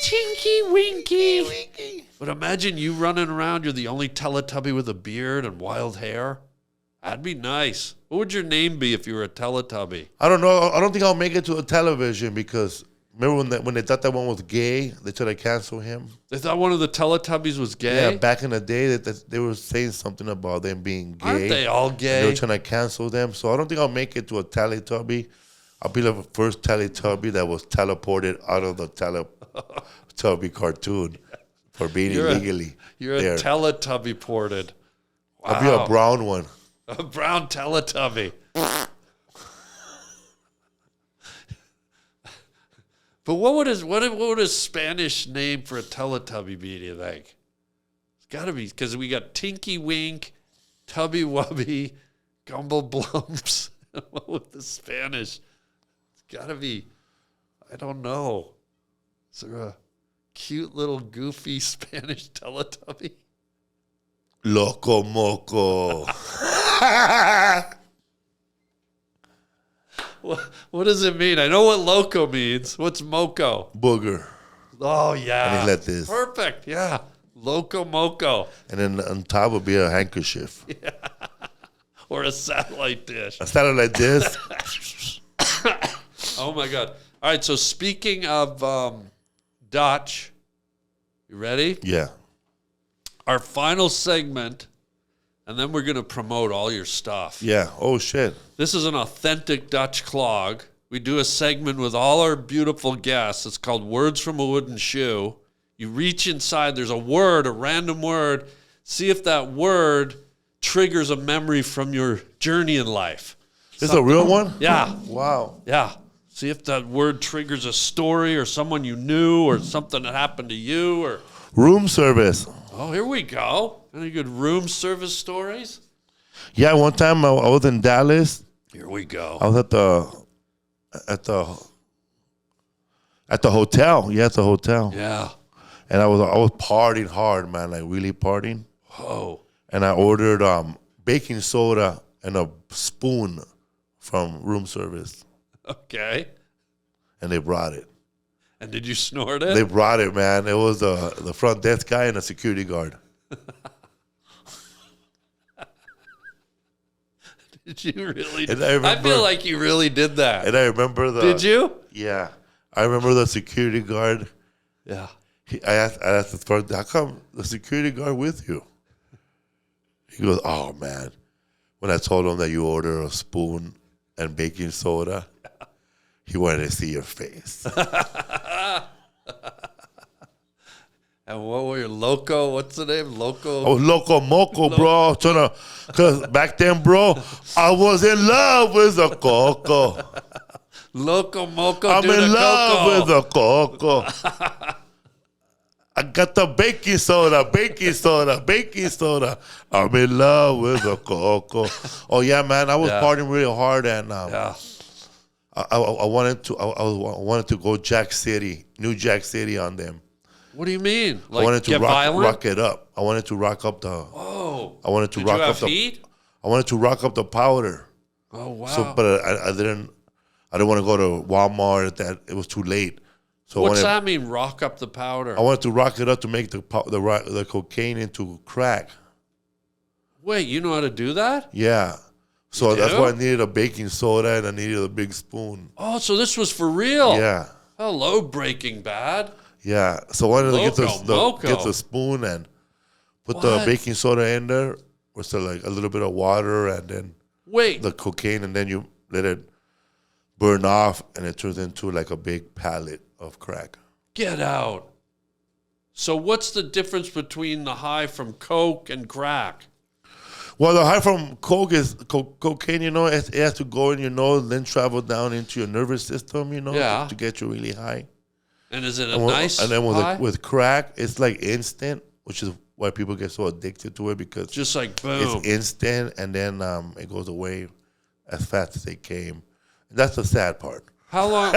Tinky Winky. But imagine you running around. You're the only Teletubby with a beard and wild hair. That'd be nice. What would your name be if you were a Teletubby? I don't know. I don't think I'll make it to a television because remember when they thought that one was gay, they tried to cancel him. They thought one of the Teletubbies was gay. Yeah, back in the day that they were saying something about them being gay. Aren't they all They gay? were trying to cancel them, so I don't think I'll make it to a Teletubby. I'll be the first Teletubby that was teleported out of the Teletubby cartoon for being illegally. You're there. a Teletubby ported. Wow. I'll be a brown one. A brown Teletubby. But what would a Spanish name for a Teletubby be, do you think? It's got to be, because we got Tinky Wink, Tubby Wubby, Gumble Blumps. What would the Spanish? It's got to be, I don't know. Is there a cute little goofy Spanish Teletubby? Loco Moco. What does it mean? I know what loco means. What's moco? Booger. Oh, yeah. And he let this. Perfect, yeah. Loco moco. And then on top would be a handkerchief. Yeah. Or a satellite dish. A satellite dish. Oh, my God. All right, so speaking of Dutch, you ready? Yeah. Our final segment, and then we're going to promote all your stuff. Yeah. Oh, shit. This is an authentic Dutch clog. We do a segment with all our beautiful guests. It's called Words from a Wooden Shoe. You reach inside, there's a word, a random word. See if that word triggers a memory from your journey in life. This is a real one? Yeah. Wow. Yeah. See if that word triggers a story or someone you knew or something that happened to you. Or Room service. oh, here we go. Any good room service stories? Yeah, one time I was in Dallas. Here we go. I was at the hotel. Yeah, at the hotel. Yeah. And I was partying hard, man, like really partying. Oh. And I ordered baking soda and a spoon from room service. Okay. And they brought it. And did you snort it? They brought it, man. It was the front desk guy and a security guard. Did you really? And I feel like you really did that. And I remember Did you? Yeah. I remember the security guard. Yeah. I asked the front, how come the security guard with you? He goes, oh, man. When I told him that you order a spoon and baking soda, he wanted to see your face. And what were your loco? What's the name? Loco? I was loco moco, bro. Because back then, bro, I was in love with the coco. Loco moco. I'm in love with the coco. I got the baking soda. I'm in love with the coco. Oh yeah, man, I was partying really hard, and I wanted to go Jack City, New Jack City on them. What do you mean? Like I wanted to get violent? rock it up. I wanted to rock up the. Oh. I wanted to Did rock you have up the. heat? I wanted to rock up the powder. Oh wow. So, but I didn't want to go to Walmart. That it was too late. So what's that mean? Rock up the powder. I wanted to rock it up to make the cocaine into crack. Wait, you know how to do that? Yeah. So You that's do? why I needed a baking soda and I needed a big spoon. Oh, so this was for real? Yeah. Hello, Breaking Bad. Yeah. So I wanted to Moco. get the spoon and put What? the baking soda in there with like a little bit of water and then Wait. the cocaine, and then you let it burn off and it turns into like a big pallet of crack. Get out. So what's the difference between the high from coke and crack? Well, the high from coke is cocaine, you know, it has to go in your nose, then travel down into your nervous system, you know, Yeah. to get you really high. And is it a And nice and then high? with crack, it's like instant, which is why people get so addicted to it, because Just like boom. it's instant, and then it goes away as fast as they came. And that's the sad part. How long?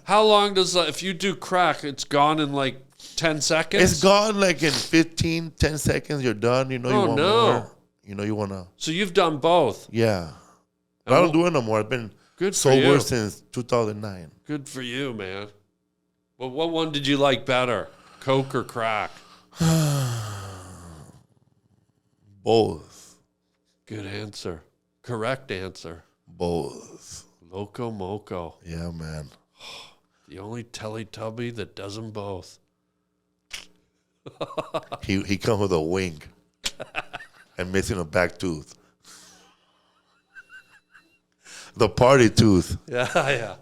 How long does if you do crack? It's gone in like 10 seconds. It's gone like in 10 seconds. You're done. You know you want more. You know you want to. So you've done both. Yeah. But I don't do it no more. I've been Good for sober you. since 2009. Good for you, man. Well, what one did you like better, coke or crack? Both. Good answer. Correct answer. Both. Loco moco. Yeah, man. The only Teletubby that does them both. He comes with a wink and missing a back tooth. The party tooth. Yeah.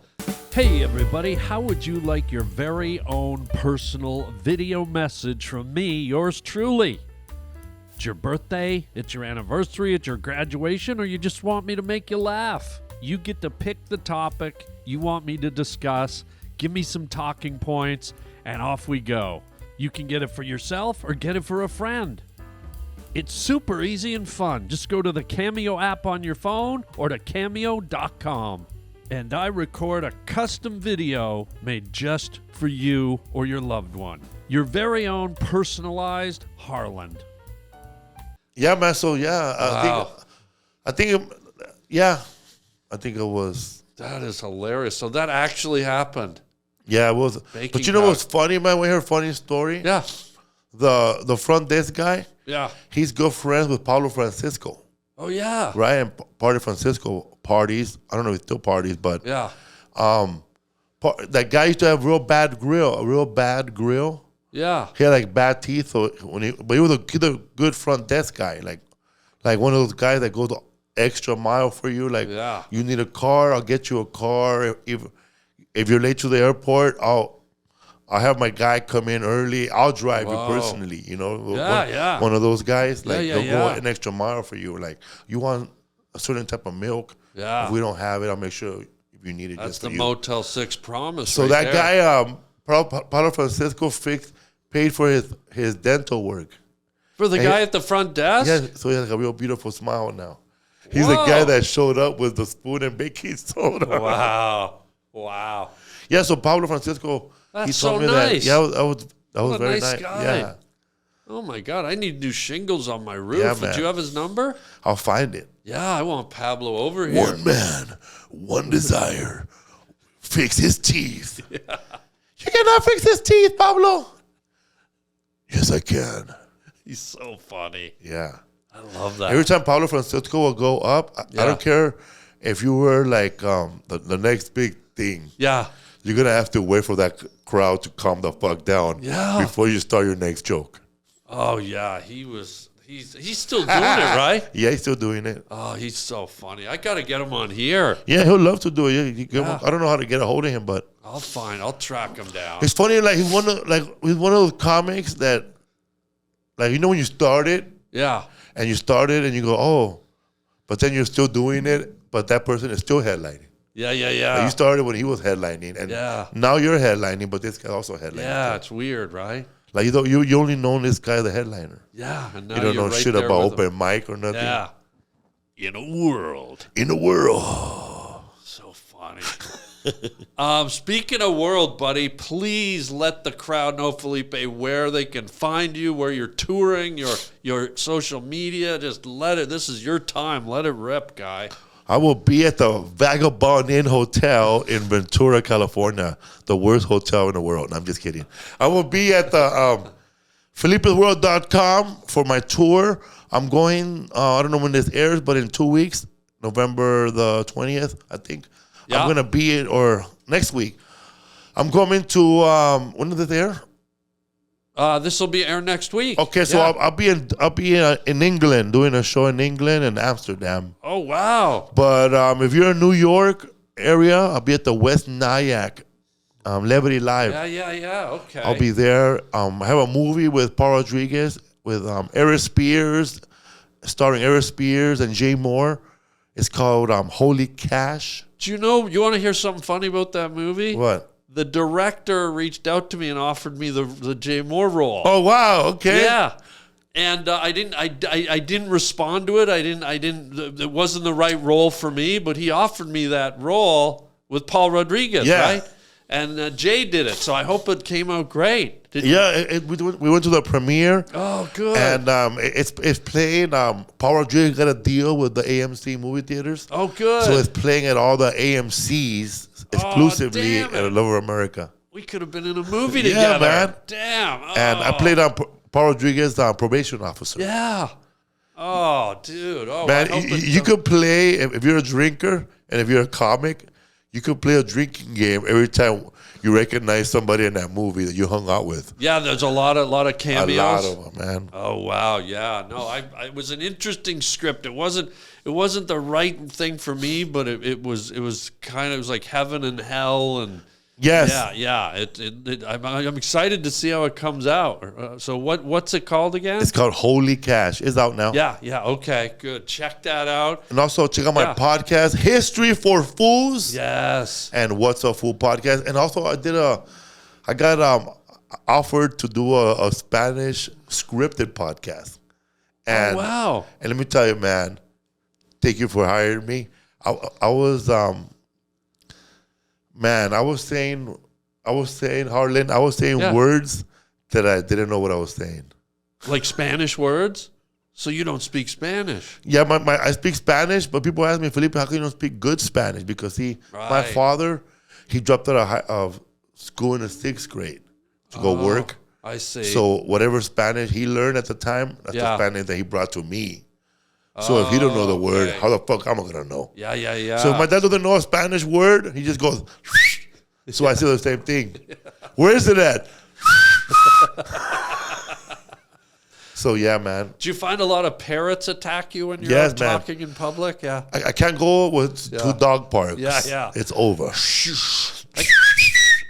Hey everybody, how would you like your very own personal video message from me, yours truly? It's your birthday, it's your anniversary, it's your graduation, or you just want me to make you laugh? You get to pick the topic you want me to discuss, give me some talking points, and off we go. You can get it for yourself or get it for a friend. It's super easy and fun. Just go to the Cameo app on your phone or to cameo.com. And I record a custom video made just for you or your loved one. Your very own personalized Harland. Yeah, man. So yeah, Wow. I think it was. That is hilarious. So that actually happened. Yeah, it was. Baking But you know powder. what's funny, man? We heard a funny story. Yeah. The front desk guy, Yeah. he's good friends with Pablo Francisco, Oh, yeah. right? And Pablo Francisco parties. I don't know if he still parties, but Yeah. that guy used to have a real bad grill. Yeah. He had like bad teeth, so but he was a good front desk guy, like one of those guys that goes the extra mile for you. Like, Yeah. you need a car, I'll get you a car. If you're late to the airport, I'll have my guy come in early. I'll drive you personally. You know, Yeah. one of those guys. Like, Yeah, they'll go yeah. an extra mile for you. Like, you want a certain type of milk. Yeah. If we don't have it, I'll make sure if you need it. That's just the for you. Motel 6 promise. So right that there. guy, Pablo Francisco, paid for his dental work. For the and guy he- at the front desk? Yeah, so he has like a real beautiful smile now. He's the Whoa. guy that showed up with the spoon and baking soda. Wow. Yeah, so Pablo Francisco, That's he so told me nice. that. Yeah, that was What a very nice nice. guy. Yeah, Oh, my God. I need new shingles on my roof. Yeah, Did man. you have his number? I'll find it. Yeah, I want Pablo over here. One man, one desire, fix his teeth. You cannot fix his teeth, Pablo. Yes, I can. He's so funny. Yeah. I love that. Every time Pablo Francisco will go up, I Yeah. don't care if you were like the next big thing. Yeah. You're going to have to wait for that crowd to calm the fuck down Yeah. before you start your next joke. Oh, yeah. He's still doing it, right? Yeah, he's still doing it. Oh, he's so funny. I got to get him on here. Yeah, he'll love to do it. Yeah. I don't know how to get a hold of him, but I'll track him down. it's funny. Like he's one of those comics that, like, you know, when you started Yeah. and you go, oh, but then you're still doing it, but that person is still headlining. Yeah. Like, you started when he was headlining, and Yeah. now you're headlining, but this guy also headlining. Yeah, it's weird, right? Like, you only know this guy the headliner. Yeah. And now You don't you're know right shit there about with him. open mic or nothing. Yeah. In a world. In the world. So funny. Speaking of world, buddy, please let the crowd know, Felipe, where they can find you, where you're touring, your social media. Just let it. This is your time. Let it rip, guy. I will be at the Vagabond Inn Hotel in Ventura, California, the worst hotel in the world. No, I'm just kidding. I will be at the FelipeWorld.com for my tour. I'm going, I don't know when this airs, but in 2 weeks, November the 20th, I think. Yeah. I'm going to be, or next week. I'm coming to, when does it air? This will be aired next week. Okay, so Yeah. I'll be in England, doing a show in England and Amsterdam. Oh, wow. But if you're in New York area, I'll be at the West Nyack Levity Live. Yeah. Okay. I'll be there. I have a movie with Paul Rodriguez with Eric Spears, starring Eric Spears and Jay Moore. It's called Holy Cash. Do you know, you want to hear something funny about that movie? What? The director reached out to me and offered me the Jay Moore role. Oh wow! Okay. Yeah. And I didn't respond to it. It wasn't the right role for me, but he offered me that role with Paul Rodriguez, Yeah. right? And Jay did it, so I hope it came out great. Yeah, we went to the premiere. Oh, good. And it's playing. Paul Rodriguez got a deal with the AMC movie theaters. Oh, good. So it's playing at all the AMCs exclusively damn it. at Lower America. We could have been in a movie Yeah, together. man. Damn. Oh. And I played Paul Rodriguez, probation officer. Yeah. Oh, dude. Oh, Man, I hope you could play if you're a drinker and if you're a comic. You could play a drinking game every time you recognize somebody in that movie that you hung out with. Yeah, there's a lot of cameos. A lot of them, man. Oh wow, yeah. No, it was an interesting script. It wasn't the right thing for me, but it was like heaven and hell and Yes. yeah. I'm excited to see how it comes out. So what's it called again? It's called Holy Cash. It's out now. Yeah. Okay, good. Check that out. And also check out my podcast, History for Fools. Yes. And What's a Fool podcast. And also I got offered to do a Spanish scripted podcast. And, wow. And let me tell you, man, thank you for hiring me. I was saying, Harlan, words that I didn't know what I was saying. Like Spanish words? So you don't speak Spanish? Yeah, I speak Spanish, but people ask me, Felipe, how come you don't speak good Spanish? Because my father, he dropped out of school in the 6th grade to go work. I see. So whatever Spanish he learned at the time, that's the Spanish that he brought to me. So if he don't know the word, how the fuck am I gonna know? Yeah. So if my dad doesn't know a Spanish word, he just goes. So I say the same thing. Where is it at? So yeah, man. Do you find a lot of parrots attack you when you're out talking in public? Yeah. I can't go to dog parks. Yeah. It's over.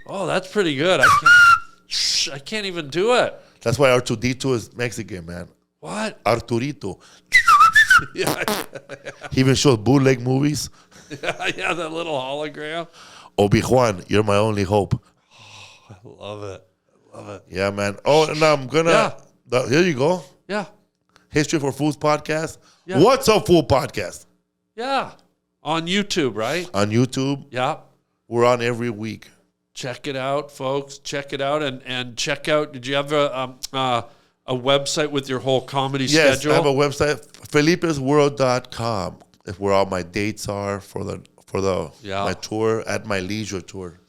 Oh, that's pretty good. I can't even do it. That's why Arturito is Mexican, man. What? Arturito. Yeah. He even shows bootleg movies. Yeah, that little hologram. Obi-Wan, you're my only hope. Oh, I love it. Yeah, man. Oh, and I'm gonna. Here you go. Yeah. History for Fools podcast. Yeah. What's a Fool podcast? Yeah. On YouTube, right? On YouTube. Yeah. We're on every week. Check it out, folks. Check it out and check out. Did you have a website with your whole comedy schedule? Yes, I have a website, Felipe'sWorld.com. If where all my dates are for my tour, at my leisure tour.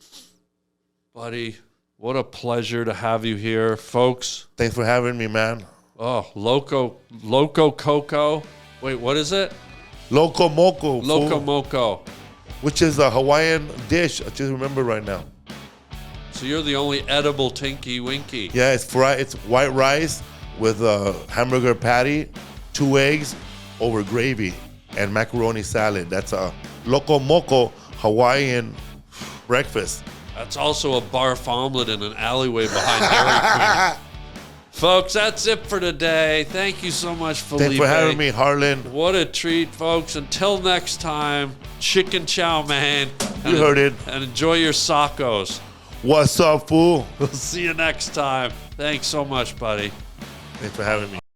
Buddy, what a pleasure to have you here, folks. Thanks for having me, man. Oh, Loco Coco. Wait, what is it? Loco Moco. Loco Moco. Which is a Hawaiian dish. I just remember right now. So you're the only edible Tinky Winky. Yeah, it's fried. It's white rice with a hamburger patty, 2 eggs over gravy, and macaroni salad. That's a Loco Moco Hawaiian breakfast. That's also a barf omelet in an alleyway behind Dairy Queen. Folks, that's it for today. Thank you so much, Felipe. Thanks for having me, Harlan. What a treat, folks. Until next time, chicken chow mein. You heard it. And enjoy your sacos. What's up, fool? We'll see you next time. Thanks so much, buddy. Thanks for having me.